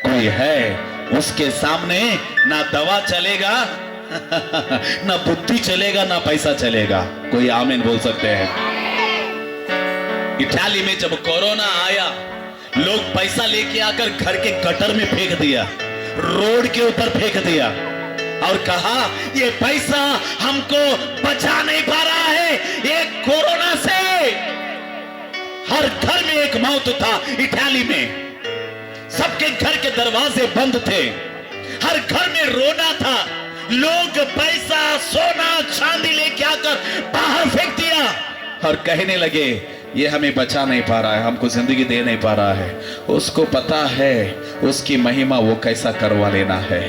कोई है। उसके सामने ना दवा चलेगा ना बुद्धि चलेगा, ना पैसा चलेगा। कोई आमीन बोल सकते हैं। इटाली में जब कोरोना आया, लोग पैसा लेके आकर घर के गटर में फेंक दिया, रोड के ऊपर फेंक दिया और कहा ये पैसा हमको बचा नहीं पा रहा है ये कोरोना से। हर घर में एक मौत था इटाली में, सबके घर के दरवाजे बंद थे, हर घर में रोना था। लोग पैसा, सोना, चांदी लेके आकर बाहर फेंक दिया और कहने लगे ये हमें बचा नहीं पा रहा है, हमको जिंदगी दे नहीं पा रहा है। उसको पता है उसकी महिमा वो कैसा करवा लेना है।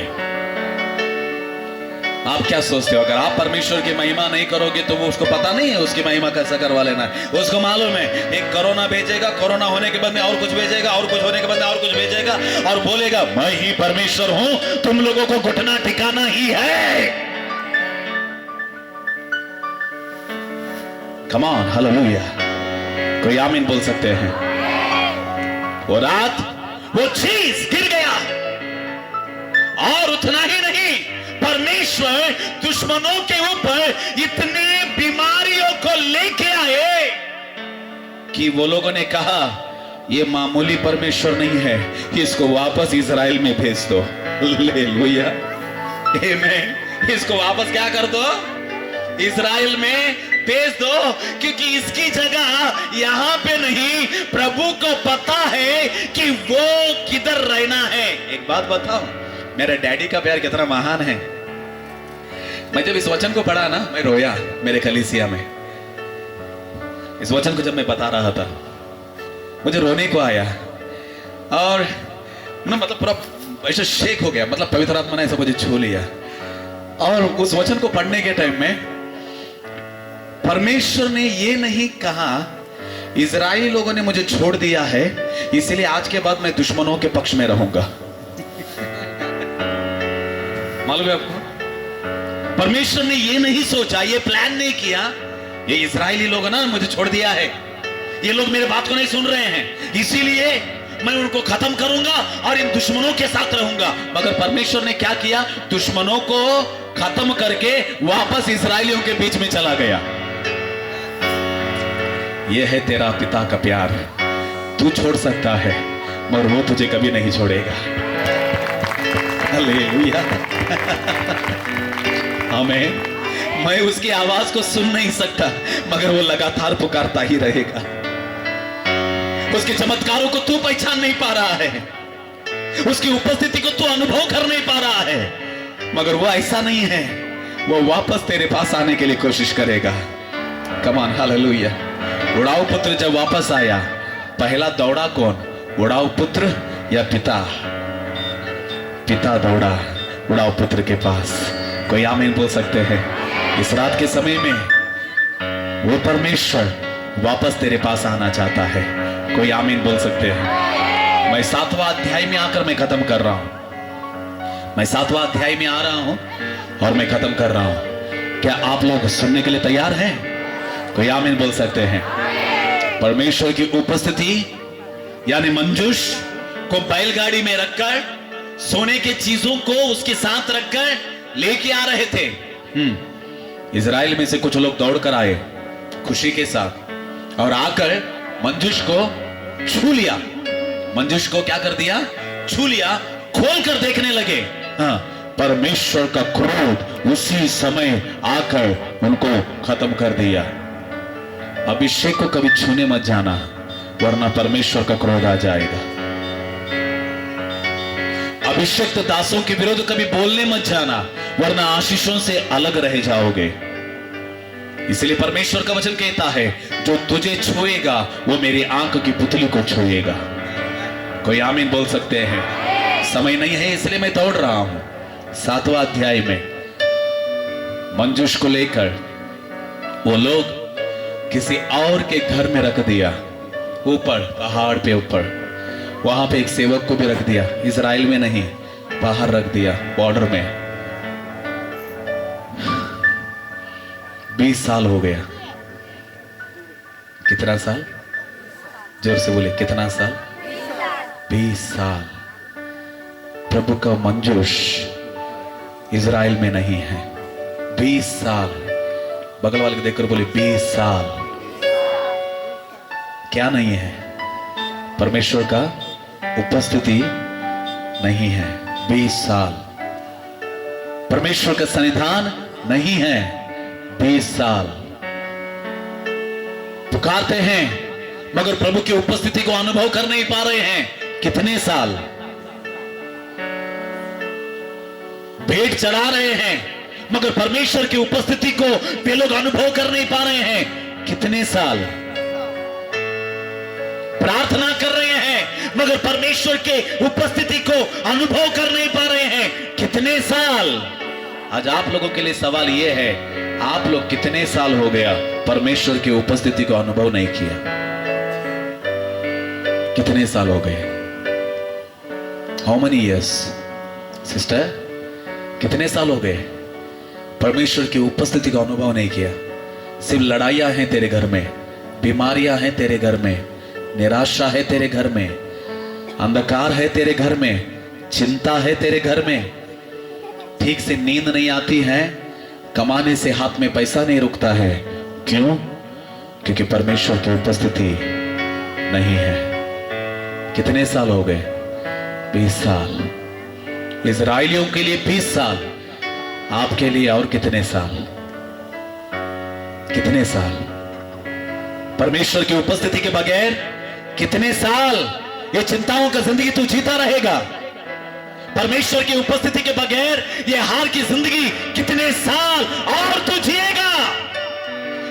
आप क्या सोचते हो, अगर आप परमेश्वर की महिमा नहीं करोगे तो वो उसको पता नहीं है उसकी महिमा कैसा करवा लेना है। उसको मालूम है एक कोरोना भेजेगा, कोरोना होने के बाद में और कुछ भेजेगा, और कुछ होने के बाद में और कुछ भेजेगा और बोलेगा मैं ही परमेश्वर हूं, तुम लोगों को घुटना ठिकाना ही है। Come on, hallelujah. कोई आमीन बोल सकते हैं। वो रात वो चीज गिर गया और उतना ही नहीं, परमेश्वर दुश्मनों के ऊपर इतने बीमारियों को लेके आए कि वो लोगों ने कहा ये मामूली परमेश्वर नहीं है, इसको वापस इजराइल में भेज दो। हालेलुया, आमीन। इसको वापस क्या कर दो, इजराइल में भेज दो, क्योंकि इसकी जगह यहां पे नहीं। प्रभु को पता है कि वो किधर रहना है। एक बात बताओ, मेरे डैडी का प्यार कितना महान है। मैं जब इस वचन को पढ़ा ना, मैं रोया मेरे कलीसिया में। इस वचन को जब मैं बता रहा था मुझे रोने को आया और ना मतलब पूरा ऐसा शेक हो गया, मतलब पवित्र आत्मा ने ऐसा मुझे छू लिया। और उस वचन को पढ़ने के टाइम में परमेश्वर ने ये नहीं कहा इजरायली लोगों ने मुझे छोड़ दिया है इसलिए आज के बाद मैं दुश्मनों के पक्ष में रहूंगा। मालूम है आपको, परमेश्वर ने ये नहीं सोचा, ये प्लान नहीं किया ये इजरायली लोग ना मुझे छोड़ दिया है, ये लोग मेरे बात को नहीं सुन रहे हैं, इसीलिए मैं उनको खत्म करूंगा और इन दुश्मनों के साथ रहूंगा। मगर परमेश्वर ने क्या किया, दुश्मनों को खत्म करके वापस इजरायलियों के बीच में चला गया। यह है तेरा पिता का प्यार। तू छोड़ सकता है मगर वो तुझे कभी नहीं छोड़ेगा। हालेलुया, आमीन। मैं उसकी आवाज को सुन नहीं सकता मगर वो लगातार पुकारता ही रहेगा। उसके चमत्कारों को तू पहचान नहीं पा रहा है, उसकी उपस्थिति को तू अनुभव कर नहीं पा रहा है, मगर वो ऐसा नहीं है, वो वापस तेरे पास आने के लिए कोशिश करेगा। Come on, hallelujah. उड़ाऊ पुत्र जब वापस आया, पहला दौड़ा कौन, उड़ाऊ पुत्र या पिता? पिता दौड़ा उड़ाऊ पुत्र के पास। कोई आमीन बोल सकते हैं? इस रात के समय में वो परमेश्वर वापस तेरे पास आना चाहता है। कोई आमीन बोल सकते हैं? मैं 7वां अध्याय में आकर मैं खत्म कर रहा हूं। मैं 7वां अध्याय में आ रहा हूं और मैं खत्म कर रहा हूं। क्या आप लोग सुनने के लिए तैयार हैं? कोई आमीन बोल सकते हैं? परमेश्वर की उपस्थिति यानी मंजूष को बैलगाड़ी में रखकर, सोने के चीजों को उसके साथ रखकर लेके आ रहे थे। इजराइल में से कुछ लोग दौड़कर आए खुशी के साथ और आकर मंजूष को छू लिया। मंजूष को क्या कर दिया? छू लिया। खोल कर देखने लगे। हाँ, परमेश्वर का क्रोध उसी समय आकर उनको खत्म कर दिया। अभिषेक को कभी छूने मत जाना वरना परमेश्वर का क्रोध आ जाएगा। अभिषेक दासों के विरुद्ध कभी बोलने मत जाना वरना आशीषों से अलग रह जाओगे। इसलिए परमेश्वर का वचन कहता है जो तुझे छुएगा वो मेरी आंख की पुतली को छुएगा। कोई आमीन बोल सकते हैं? समय नहीं है इसलिए मैं दौड़ रहा हूं। 7वां अध्याय में मंजूष को लेकर वो लोग किसी और के घर में रख दिया, ऊपर पहाड़ पे ऊपर। वहां पे एक सेवक को भी रख दिया, इजराइल में नहीं, बाहर रख दिया, बॉर्डर में। 20 साल हो गया। कितना साल? जोर से बोले, कितना साल? 20 साल। प्रभु का मंजूष इजराइल में नहीं है। 20 साल। बगल वाले को देखकर बोले 20 साल। क्या नहीं है? परमेश्वर का उपस्थिति नहीं है। 20 साल परमेश्वर का सन्निधान नहीं है। 20 साल पुकारते हैं मगर प्रभु की उपस्थिति को अनुभव कर नहीं पा रहे हैं। कितने साल? भेंट चढ़ा रहे हैं मगर परमेश्वर की उपस्थिति को वे लोग अनुभव कर नहीं पा रहे हैं। कितने साल? प्रार्थना कर रहे हैं मगर परमेश्वर के उपस्थिति को अनुभव कर नहीं पा रहे हैं। कितने साल? आज आप लोगों के लिए सवाल यह है, आप लोग कितने साल हो गया परमेश्वर की उपस्थिति को अनुभव नहीं किया? कितने साल हो गए? How many years? सिस्टर, कितने साल हो गए परमेश्वर की उपस्थिति का अनुभव नहीं किया? सिर्फ लड़ाइयां हैं तेरे घर में, बीमारियां हैं तेरे घर में, निराशा है तेरे घर में, अंधकार है तेरे घर में, चिंता है तेरे घर में, ठीक से नींद नहीं आती है, कमाने से हाथ में पैसा नहीं रुकता है। क्यों? क्योंकि परमेश्वर की उपस्थिति नहीं है। कितने साल हो गए? 20 साल। इजराइलियों के लिए 20 साल, आपके लिए और कितने साल? कितने साल? परमेश्वर की उपस्थिति के बगैर कितने साल ये चिंताओं का जिंदगी तू जीता रहेगा? परमेश्वर की उपस्थिति के बगैर ये हार की जिंदगी कितने साल और तू जिएगा?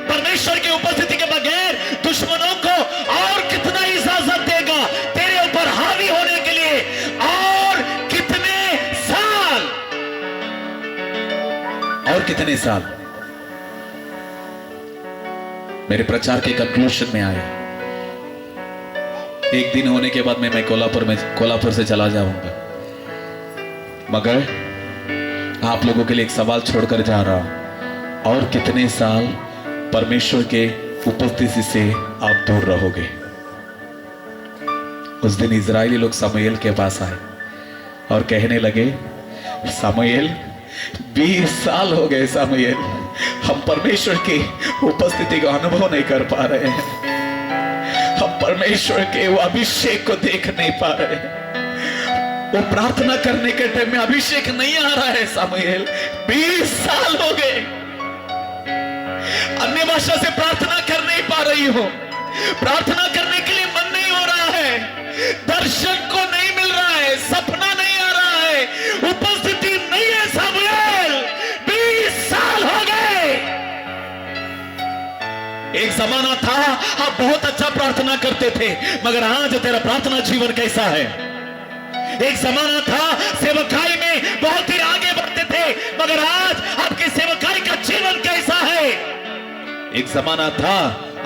परमेश्वर की उपस्थिति के बगैर दुश्मनों को और कितना इजाजत देगा तेरे ऊपर हावी होने के लिए? और कितने साल? और कितने साल? मेरे प्रचार के कंक्लूजन में आए, एक दिन होने के बाद मैं कोल्हापुर से चला जाऊंगा, मगर आप लोगों के लिए एक सवाल छोड़कर जा रहा हूं। और कितने साल परमेश्वर के उपस्थिति से आप दूर रहोगे? उस दिन इजरायली लोग समूएल के पास आए और कहने लगे, समूएल 20 साल हो गए समूएल, हम परमेश्वर की उपस्थिति का अनुभव नहीं कर पा रहे हैं, हम परमेश्वर के वो अभिषेक को देख नहीं पा रहे हैं, वो प्रार्थना करने के टाइम में अभिषेक नहीं आ रहा है। समूएल 20 साल हो गए, अन्य भाषा से प्रार्थना कर नहीं पा रही हो, प्रार्थना करने के लिए मन नहीं हो रहा है, दर्शन को नहीं मिल रहा है, सपना नहीं आ रहा है, उपस्थिति नहीं है। समूएल 20 साल हो गए। एक जमाना था आप बहुत अच्छा प्रार्थना करते थे, मगर आज तेरा प्रार्थना जीवन कैसा है? एक जमाना था सेवकाई में बहुत ही आगे बढ़ते थे, मगर आज आपकी सेवकाई का जीवन कैसा है? एक जमाना था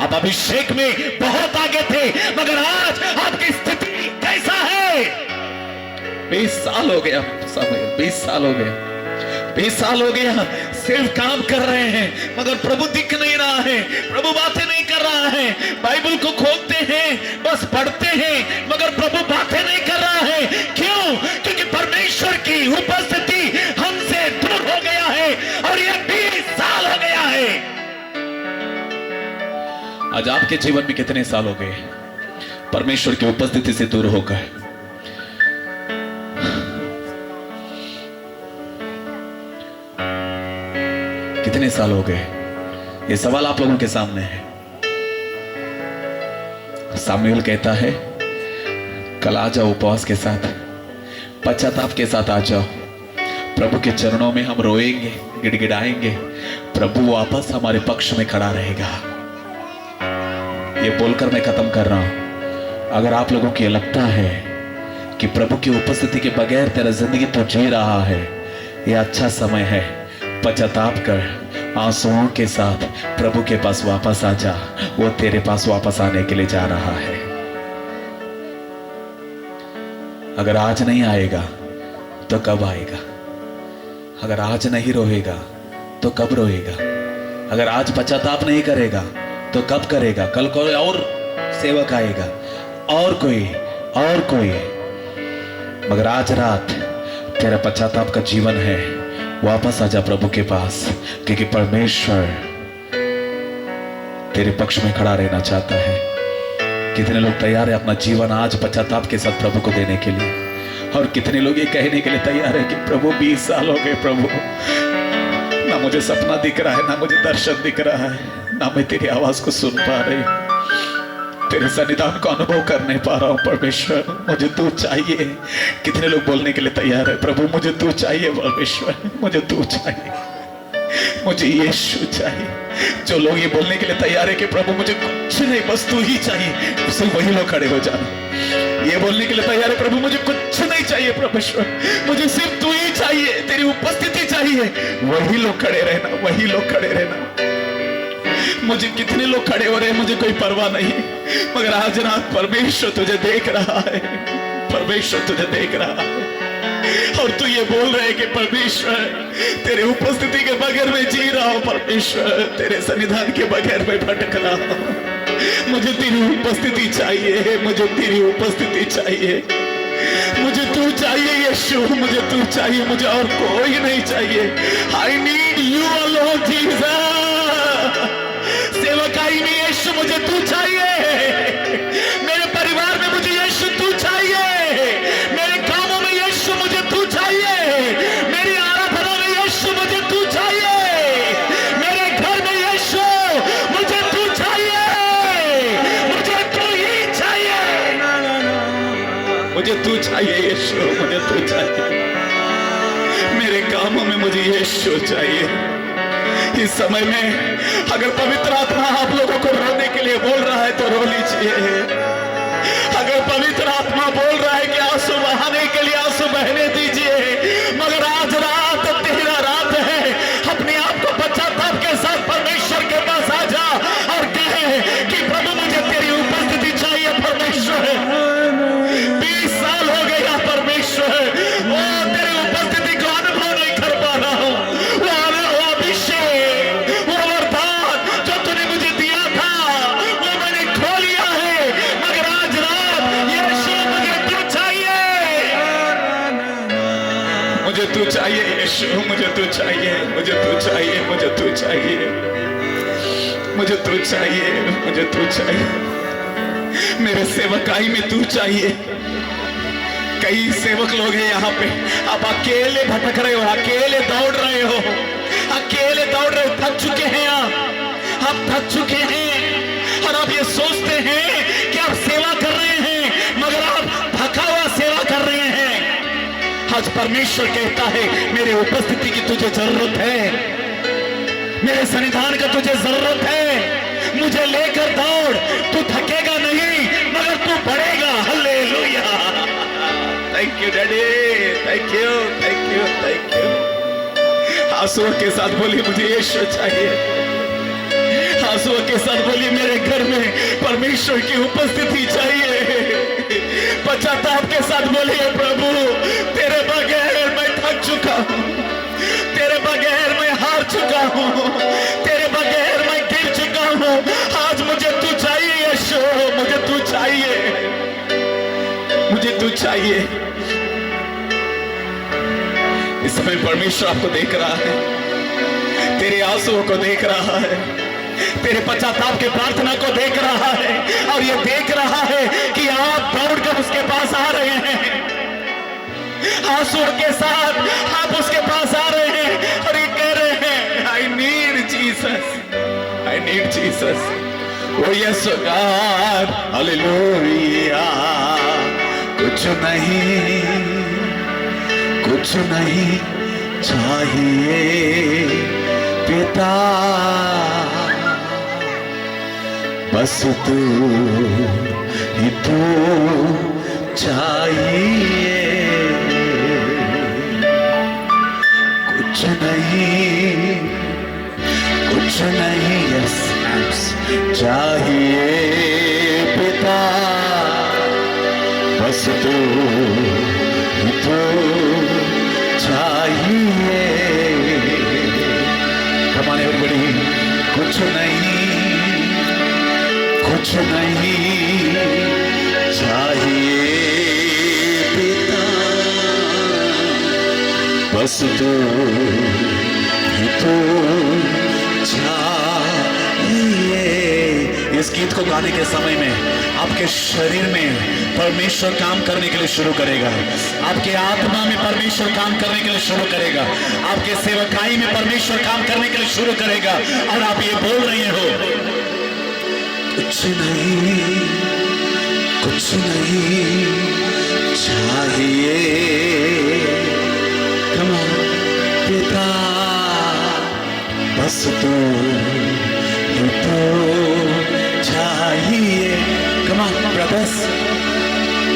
आप अभिषेक में बहुत आगे थे, मगर आज आपकी स्थिति कैसा है? 20 साल हो गया समूएल, 20 साल हो गया, 20 साल हो गया सिर्फ काम कर रहे हैं मगर प्रभु दिख नहीं रहा है, प्रभु बातें नहीं कर रहा है, बाइबल को खोलते हैं, बस पढ़ते हैं मगर प्रभु बातें नहीं कर रहा है। क्यों? क्योंकि परमेश्वर की उपस्थिति हमसे दूर हो गया है और यह 20 साल हो गया है। आज आपके जीवन में कितने साल हो गए परमेश्वर की उपस्थिति से दूर होकर? कितने साल हो गए? ये सवाल आप लोगों के सामने है। सामुएल कहता है, कल आ जाओ उपवास के साथ, पश्चाताप के साथ आ जाओ, प्रभु के चरणों में हम रोएंगे, गिड़गिड़ाएंगे, प्रभु वापस हमारे पक्ष में खड़ा रहेगा। ये बोलकर मैं खत्म कर रहा हूं। अगर आप लोगों को ये लगता है कि प्रभु की उपस्थिति के बगैर तेरा जिंदगी तो जी रहा है, यह अच्छा समय है, पश्चाताप कर, आंसुओं के साथ प्रभु के पास वापस आ जा। वो तेरे पास वापस आने के लिए जा रहा है। अगर आज नहीं आएगा तो कब आएगा? अगर आज नहीं रोएगा तो कब रोएगा? अगर आज पश्चाताप नहीं करेगा तो कब करेगा? कल कोई और सेवक आएगा, और कोई। मगर आज रात तेरा पश्चाताप का जीवन है, वापस आजा प्रभु के पास, क्योंकि परमेश्वर तेरे पक्ष में खड़ा रहना चाहता है। कितने लोग तैयार है अपना जीवन आज पश्चाताप के साथ प्रभु को देने के लिए? और कितने लोग ये कहने के लिए तैयार है कि प्रभु 20 साल हो गए, प्रभु ना मुझे सपना दिख रहा है, ना मुझे दर्शन दिख रहा है, ना मैं तेरी आवाज को सुन पा रही, तेरे सन्निधान को अनुभव कर नहीं पा रहा हूं। परमेश्वर मुझे तू चाहिए। कितने लोग बोलने के लिए तैयार है, प्रभु मुझे तू चाहिए, परमेश्वर मुझे तू चाहिए, मुझे यीशु चाहिए। जो लोग ये बोलने के लिए तैयार है कि प्रभु मुझे कुछ नहीं, बस तू ही चाहिए, सिर्फ वही लोग खड़े हो जाना। ये बोलने के लिए तैयार है, प्रभु मुझे कुछ नहीं चाहिए, परमेश्वर मुझे सिर्फ तू ही चाहिए, तेरी उपस्थिति चाहिए, वही लोग खड़े रहना, वही लोग खड़े रहना। मुझे कितने लोग खड़े हो रहे हैं, मुझे कोई परवाह नहीं, मगर आज रात परमेश्वर तुझे देख रहा है, परमेश्वर तुझे देख रहा है। और तू ये बोल रहे कि परमेश्वर तेरे उपस्थिति के बगैर मैं जी रहा हूं, परमेश्वर तेरे सन्निधान के बगैर मैं भटक रहा हूं। मुझे तेरी उपस्थिति चाहिए, मुझे तेरी उपस्थिति चाहिए, मुझे तू चाहिए यीशु, मुझे तू चाहिए, मुझे और कोई नहीं चाहिए। I need you alone Jesus. सेवकाई में यीशु मुझे तू चाहिए, मेरे परिवार में मुझे यीशु तू चाहिए, मेरे कामों में यीशु मुझे तू चाहिए, मेरी आराधना में यीशु मुझे तू चाहिए, मेरे घर में यीशु मुझे तू चाहिए, मुझे तू ही चाहिए, मुझे तू चाहिए यीशु, मुझे तू चाहिए, मेरे कामों में मुझे यीशु चाहिए। इस समय में अगर पवित्र आत्मा आप लोगों को रोने के लिए बोल रहा है तो रो लीजिए। अगर पवित्र आत्मा बोल रहा है कि आंसू बहाने के लिए आंसू बहने दीजिए, मगर आज रात तेरा रात है, अपने आप को पश्चाताप के साथ परमेश्वर के पास आ जा और कहे कि प्रभु मुझे तेरी उपस्थिति चाहिए। परमेश्वर 20 साल हो गया परमेश्वर, वो तेरी उपस्थिति को अनुभव नहीं कर पा रहा हूं। मुझे तू चाहिए यीशु, मुझे तू चाहिए, मुझे तू चाहिए, मुझे तू चाहिए, मुझे तू चाहिए, मुझे तू चाहिए, मेरे सेवकाई में तू चाहिए। कई सेवक लोग हैं यहाँ पे, आप अकेले भटक रहे हो, अकेले दौड़ रहे हो, अकेले दौड़ रहे हो, थक चुके हैं आप थक चुके हैं और आप ये सोचते हैं कि आप सेवा कर रहे हैं, मगर आप थका हुआ सेवा कर रहे हैं। आज परमेश्वर कहता है मेरे उपस्थिति की तुझे जरूरत है, मेरे सन्निधान का तुझे जरूरत है, मुझे लेकर दौड़, तू थकेगा नहीं मगर तू बढ़ेगा। Hallelujah, thank you daddy, thank you, thank you, thank you. आंसुओं के साथ बोली मुझे यीशु चाहिए, आंसुओं के साथ बोली मेरे घर में परमेश्वर की उपस्थिति चाहिए। पश्चाताप के साथ बोलिए प्रभु तेरे बगैर मैं थक चुका हूं, तेरे बगैर मैं हार चुका हूं, तेरे बगैर मैं गिर चुका हूं, आज मुझे तू चाहिए यीशु, मुझे तू चाहिए, मुझे तू चाहिए। इस समय परमेश्वर आपको देख रहा है, तेरे आंसुओं को देख रहा है, तेरे पश्चाताप के प्रार्थना को देख रहा है और ये देख रहा है कि आप दौड़कर उसके पास आ रहे हैं, आंसुओं के साथ आप उसके पास आ रहे हैं और ये कह रहे हैं I need Jesus, I need Jesus. O yes God, hallelujah. कुछ नहीं चाहिए पिता, बस तू ही तू चाहिए। कुछ नहीं कुछ नहीं यस चाहिए पिता, बस तू ही तो चाहिए। कमाने बड़ी कुछ नहीं चाहिए पिता, बस तू ही तो चाहिए। इस गीत को गाने के समय में आपके शरीर में परमेश्वर काम करने के लिए शुरू करेगा, आपके आत्मा में परमेश्वर काम करने के लिए शुरू करेगा, आपके सेवकाई में परमेश्वर काम करने के लिए शुरू करेगा। और आप ये बोल रहे हो कुछ नहीं चाहिए कमा पिता, बस तो चाहिए। कमा ब्रदर्स,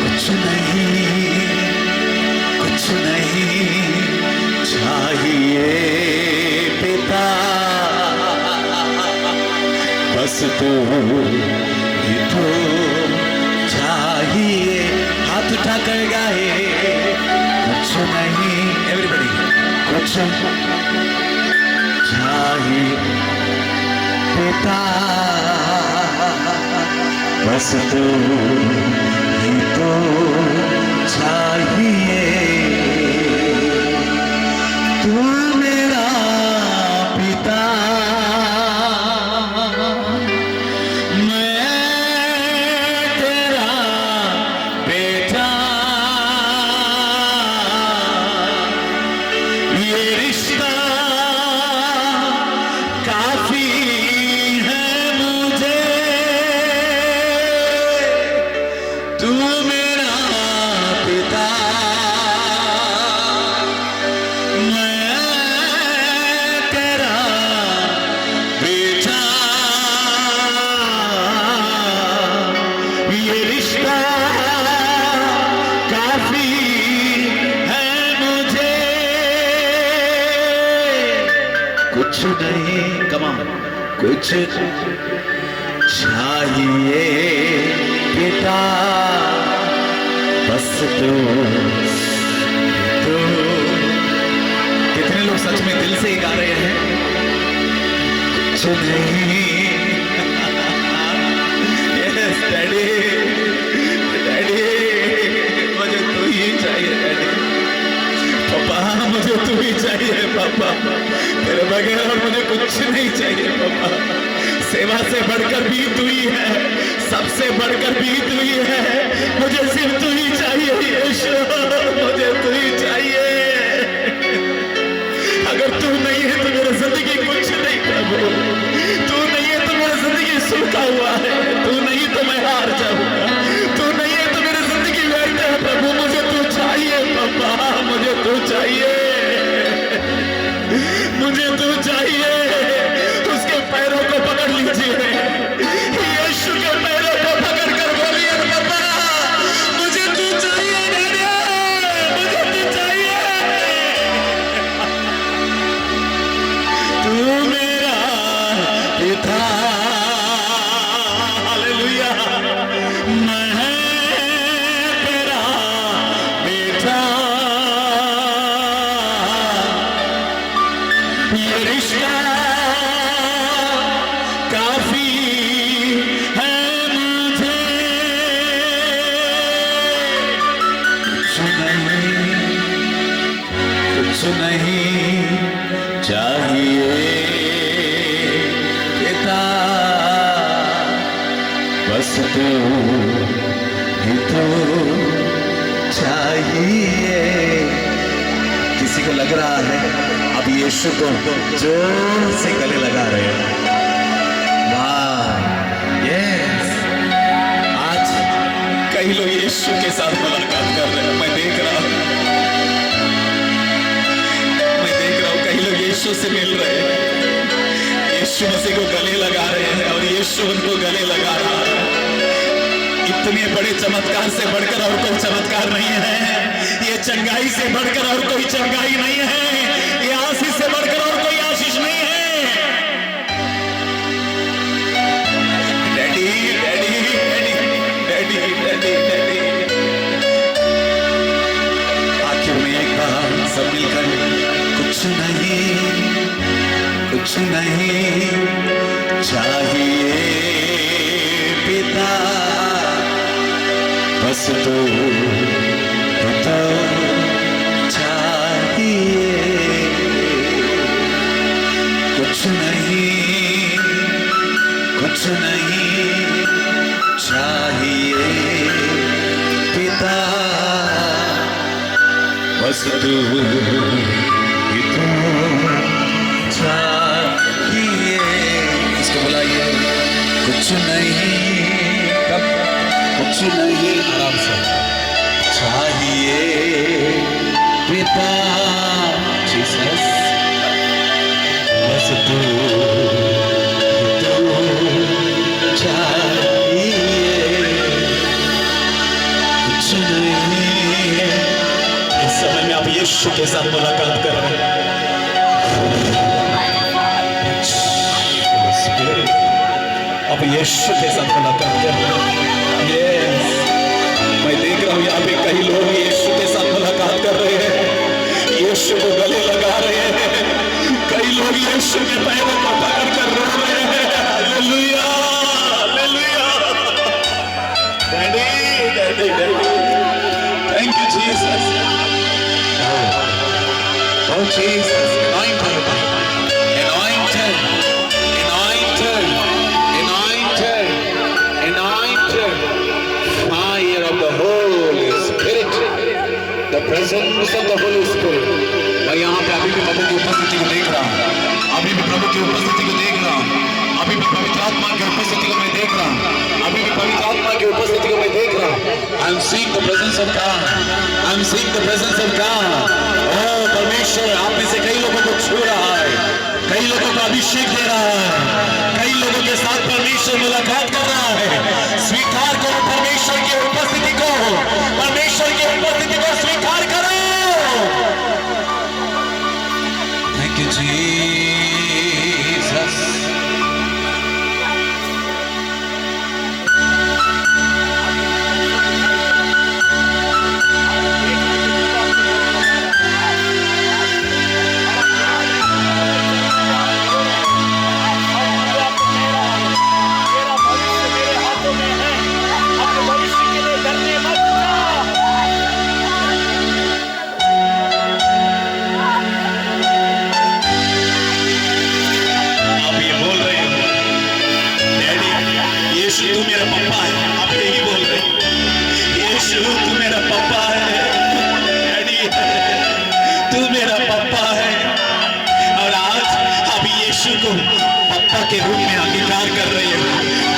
कुछ नहीं चाहिए पिता, बस तो चाहिए। हाथ उठा कर गाए कुछ नहीं, एवरीबॉडी कुछ चाहिए पिता, बस तू ही तो चाहिए। तू मेरा पिता, मैं तेरा बेटा, ये रिश्ता काफी है मुझे। तू मेरा पिता, मैं तेरा बेटा, ये रिश्ता काफी है मुझे। कुछ नहीं कमा कुछ चाहिए पिता, बस तू। कितने लोग सच में दिल से ही गा रहे हैं कुछ नहीं। यस डैडी, डैडी मुझे तू ही चाहिए डैडी, पापा मुझे तू ही चाहिए पापा, तेरे बगैर और मुझे कुछ नहीं चाहिए पापा। सेवा से बढ़कर भी तू ही है, सबसे बढ़कर भी तू ही है, मुझे सिर्फ तू ही चाहिए यीशु, मुझे तू ही चाहिए। अगर तू नहीं है तो मेरी जिंदगी कुछ नहीं प्रभु, तू नहीं है तो मेरी जिंदगी सूखा हुआ है, तू नहीं तो मैं हार जाऊंगा, तू नहीं है तो मेरी जिंदगी व्यर्थ है प्रभु। मुझे तू चाहिए पापा, मुझे तू चाहिए, मुझे तू चाहिए। उसके पैरों को पकड़ लीजिए, यीशु के पैरों को पकड़ कर बोलिए पापा मुझे तू चाहिए डैडी, मुझे तू चाहिए। तू मेरा पिता, हालेलुया, मैं तेरा बेटा, ये रिश्ता काफी है मुझे। कुछ नहीं चाहिए पिता, बस तू ही तो चाहिए। किसी को लग रहा है अब यीशु को जोर से गले लगा रहे हैं। वाह, यस, आज कई लोग यीशु के साथ मुलाकात कर रहे हैं। मैं देख रहा हूं कई लोग यीशु से मिल रहे हैं, यीशु मसीह को गले लगा रहे हैं और यीशु उनको गले लगा रहा है। इतने बड़े चमत्कार से बढ़कर और कोई चमत्कार नहीं है, ये चंगाई से बढ़कर और कोई चंगाई नहीं है, ये आशीष से बढ़कर और कोई आशीष नहीं है। कुछ नहीं चाहिए पिता, बस तो चाहिए। कुछ नहीं चाहिए पिता, बस तू चाहिए। इसको बुलाइए। कुछ नहीं, कब कुछ नहीं, आराम से चाहिए पिता, जीसस बस तू चाहिए। कुछ नहीं। इस समय में आप यीशु के साथ मुलाकात कर रहे हैं। आप यीशु के साथ मुलाकात कर रहे हैं। यस, मैं देख रहा हूँ यहाँ पे कई लोग यीशु के साथ मुलाकात कर रहे हैं, यीशु को गले लगा रहे हैं, कई लोग यीशु के पैरों को पकड़ कर रो रहे हैं। Hallelujah, hallelujah. Daddy, daddy, daddy, thank you Jesus. Oh Jesus, anointed, anointed, anointed, anointed, anointed, fire of the Holy Spirit, the presence of the Holy Spirit. मैं यहाँ पे अभी भी प्रभु की उपस्थिति को देख रहा हूँ, अभी भी प्रभु की उपस्थिति को देख रहा हूँ, अभी भी पवित्र आत्मा की उपस्थिति को मैं देख रहा हूँ, अभी भी पवित्र आत्मा की उपस्थिति को मैं देख रहा हूँ। I am seeing the presence of God. I am seeing the presence of God. Oh परमेश्वर आप में से कई लोगों को छू रहा है, कई लोगों को अभिषेक दे रहा है, कई लोगों के साथ परमेश्वर मुलाकात कर रहा है। स्वीकार करो परमेश्वर की उपस्थिति को, परमेश्वर की उपस्थिति को स्वीकार करो। Thank you Jesus. पप्पा के रूप में अंगीकार कर रहे हो,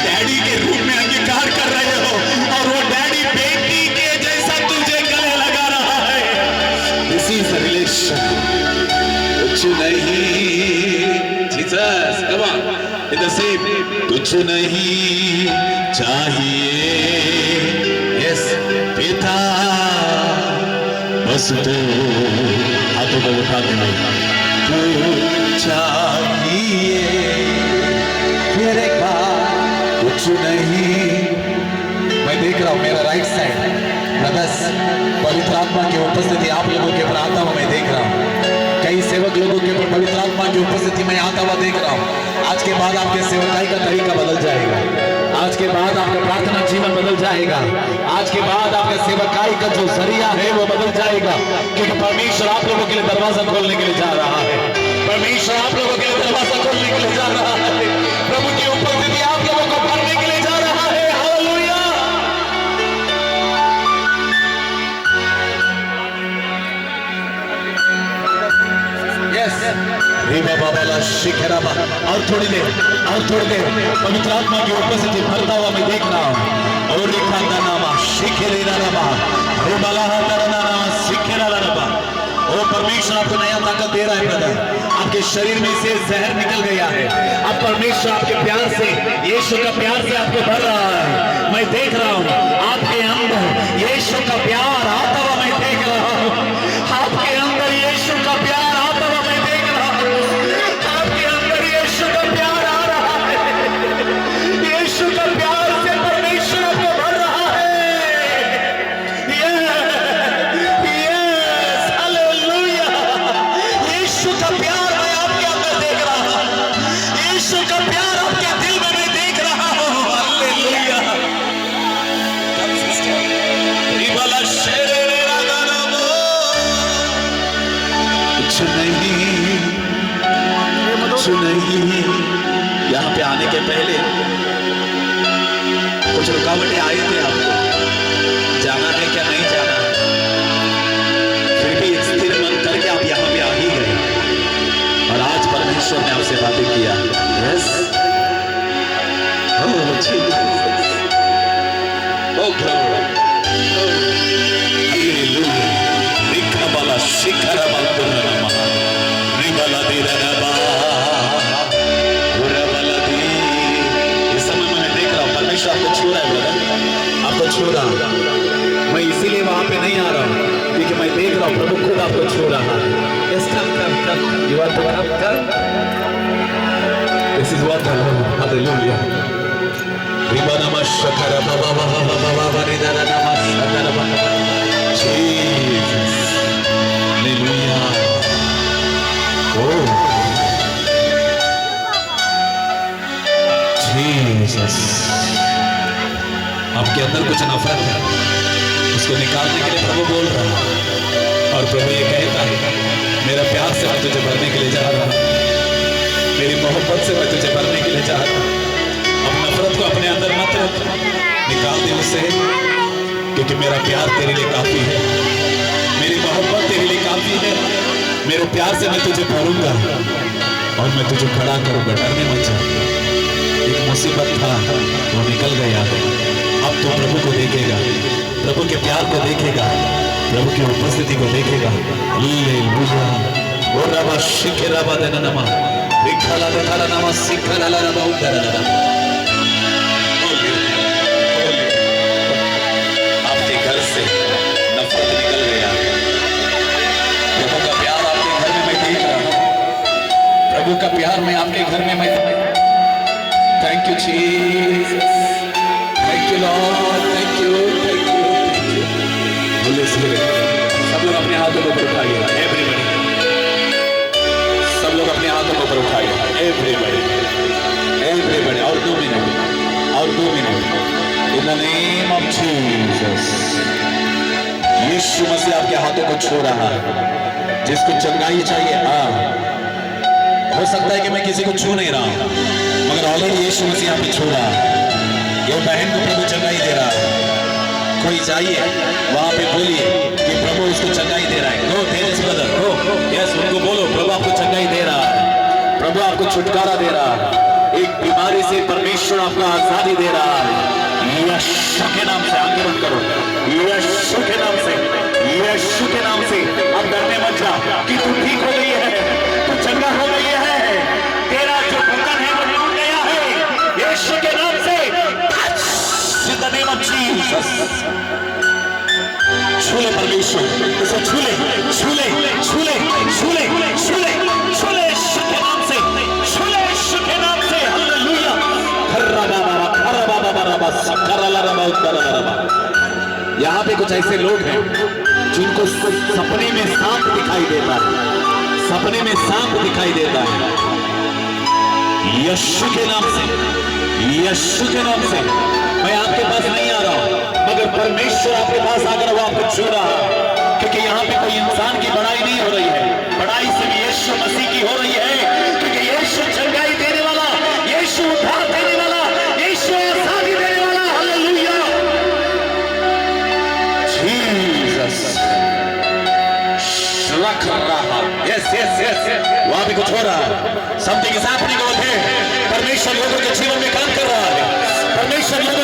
डैडी के रूप में अंगीकार कर रहे हो, और वो डैडी बेटी के जैसा तुझे गले लगा रहा है। This is a relation. कुछ नहीं, Jesus come on in the same, कुछ नहीं चाहिए यस पिता, बस तो हाथों को उठा देना चाहिए। फिर एक बार कुछ नहीं। मैं देख रहा हूं मेरा राइट साइड ब्रदर्स, पवित्र आत्मा की उपस्थिति आप लोगों के ऊपर आता हुआ मैं देख रहा हूं, कई सेवक लोगों के ऊपर पवित्र आत्मा की उपस्थिति मैं आता हुआ देख रहा हूं। आज के बाद आपके सेवकाई का तरीका बदल जाएगा, आज के बाद आपका प्रार्थना जीवन बदल जाएगा, आज के बाद आपका सेवकाई का जो जरिया है वो बदल जाएगा, क्योंकि परमेश्वर आप लोगों के लिए दरवाजा खोलने के लिए जा रहा है। परमेश्वर आप लोगों के लिए दरवाजा खोलने के लिए जा रहा है। प्रभु की उपस्थिति आप लोगों को भरने के लिए जा रहा है। हालेलुया। यस रीवा बाबाला शिखराबा। और थोड़ी देर पवित्र आत्मा की उपस्थिति भरता हुआ मैं देख रहा हूँ। और रेखांदा नामा शिखरेरा रबा रेबाला हातारा नामा शिखरेरा रबा। ओ परमेश्वर आपको नया ताकत दे रहा है ब्रदर, आपके शरीर में से जहर निकल गया है। अब परमेश्वर आपके प्यार से, यीशु का प्यार से आपको भर रहा है। मैं देख रहा हूँ आपके अंदर यीशु का प्यार आता हुआ मैं देख रहा हूँ, आपके अंदर यीशु का प्यार आता हुआ मैं देख रहा हूँ, आपके अंदर यीशु का प्यार आ रहा है। यीशु का प्यार से परमेश्वर आपको भर रहा है। यीशु का प्यार मैं आपके अंदर देख रहा हूं। कुछ नहीं, कुछ नहीं। यहाँ पे आने के पहले कुछ रुकावटें आई थी, आपको जाना है क्या नहीं जाना है, फिर भी स्थिर मन करके आप यहाँ पे आ ही गए और आज परमेश्वर ने आपसे बातें किया। यस, ओ ग्लोरी, हालेलुया। रिखबला शिखरबल तुरमा रिबला दिरबा उरबला दी। इस समय मैं देख रहा हूं परमेश्वर आपको छू रहा है ब्रदर, आपको छू रहा। मैं इसीलिए वहां पे नहीं आ रहा हूं क्योंकि मैं देख रहा हूं प्रभु खुद आपको छू रहा है। Yes, come you are to come. This is what I love. Hallelujah. रिबा नमस्कार बाबा बाबा बाबा रिदा नमस्कार बाबा जीसस। हालेलुया। Oh Jesus. आपके अंदर कुछ नफरत है, उसको निकालने के लिए प्रभु बोल रहा है और प्रभु ये कहता है मेरा प्यार से मैं तुझे भरने के लिए जा रहा हूं, मेरी मोहब्बत से मैं तुझे भरने के लिए जा रहा हूं। अब नफरत को अपने अंदर मत रख, निकाल दे उसे, क्योंकि मेरा प्यार तेरे लिए काफी है, मेरी मोहब्बत तेरे लिए काफी है। मेरे प्यार से मैं तुझे भरूंगा और मैं तुझे खड़ा करूंगा। डरने मत जा। एक मुसीबत था वो निकल गया, अब तो प्रभु को देखेगा, प्रभु के प्यार को देखेगा, प्रभु की उपस्थिति को देखेगा। हालेलुया। ओ रबा शिखरबा दननमा विखला दखला नमा सिखला लरबा उदरना। आपके घर से नफरत निकल गया, प्रभु का प्यार आपके घर में मैं देख रहा हूं, प्रभु का प्यार मैं आपके घर में मैं। Thank you Jesus, thank you Lord, thank you, thank you, thank you. Holi spirit. सब लोग अपने हाथों को ऊपर उठाइए, एवरीबॉडी, सब लोग अपने हाथों को ऊपर उठाइए, एवरीबॉडी, एवरीबॉडी। और 2 मिनट, और 2 minute. In the name of Jesus. यीशु मसीह आपके हाथों को छू रहा है। जिसको चंगाई चाहिए, हो सकता है कि मैं किसी को छू नहीं रहा हूं, मगर ऑलरेडी यीशु मसीह आप छू रहा है। ये बहन को प्रभु चंगाई दे रहा है। कोई जाइए वहां पे बोलिए कि प्रभु उसको चंगाई दे रहा है। गो तेजस ब्रदर, गो। यस, उनको बोलो प्रभु आपको चंगाई दे रहा है, प्रभु आपको छुटकारा दे रहा है, एक बीमारी से परमेश्वर आपको आजादी दे रहा है। यीशु के नाम से आगे बंद करो, यीशु के नाम से, यीशु के नाम से। अब डरने मत जा कि तू ठीक हो गई है, तू चंगा हो गई है, तेरा जो बंधन है वो टूट गया है यीशु के नाम से। In the name of Jesus. छूले परमेश्वर, इसे छूले, छूले, छूले, छूले, छूले, छूले यीशु के नाम से, छूले यीशु के नाम से। हालेलुया। यहाँ पे कुछ ऐसे लोग हैं जिनको सपने में सांप दिखाई देता है, सपने में सांप दिखाई देता है। यीशु के नाम से, यीशु के नाम से मैं आपके पास नहीं आ रहा हूं, मगर परमेश्वर आपके पास आकर वो आपको छू रहा है, क्योंकि यहाँ पे कोई इंसान की बड़ाई नहीं हो रही है, बड़ाई सिर्फ यीशु मसीह की हो रही है, क्योंकि यीशु चंगाई देने वाला, यीशु उद्धार देने वाला, यीशु आजादी देने वाला। हालेलुया। जीसस रख रहा। यस यस यस, वहां भी कुछ हो रहा है। Something is happening over here. परमेश्वर लोगों के जीवन में काम कर रहा है, परमेश्वर लोगों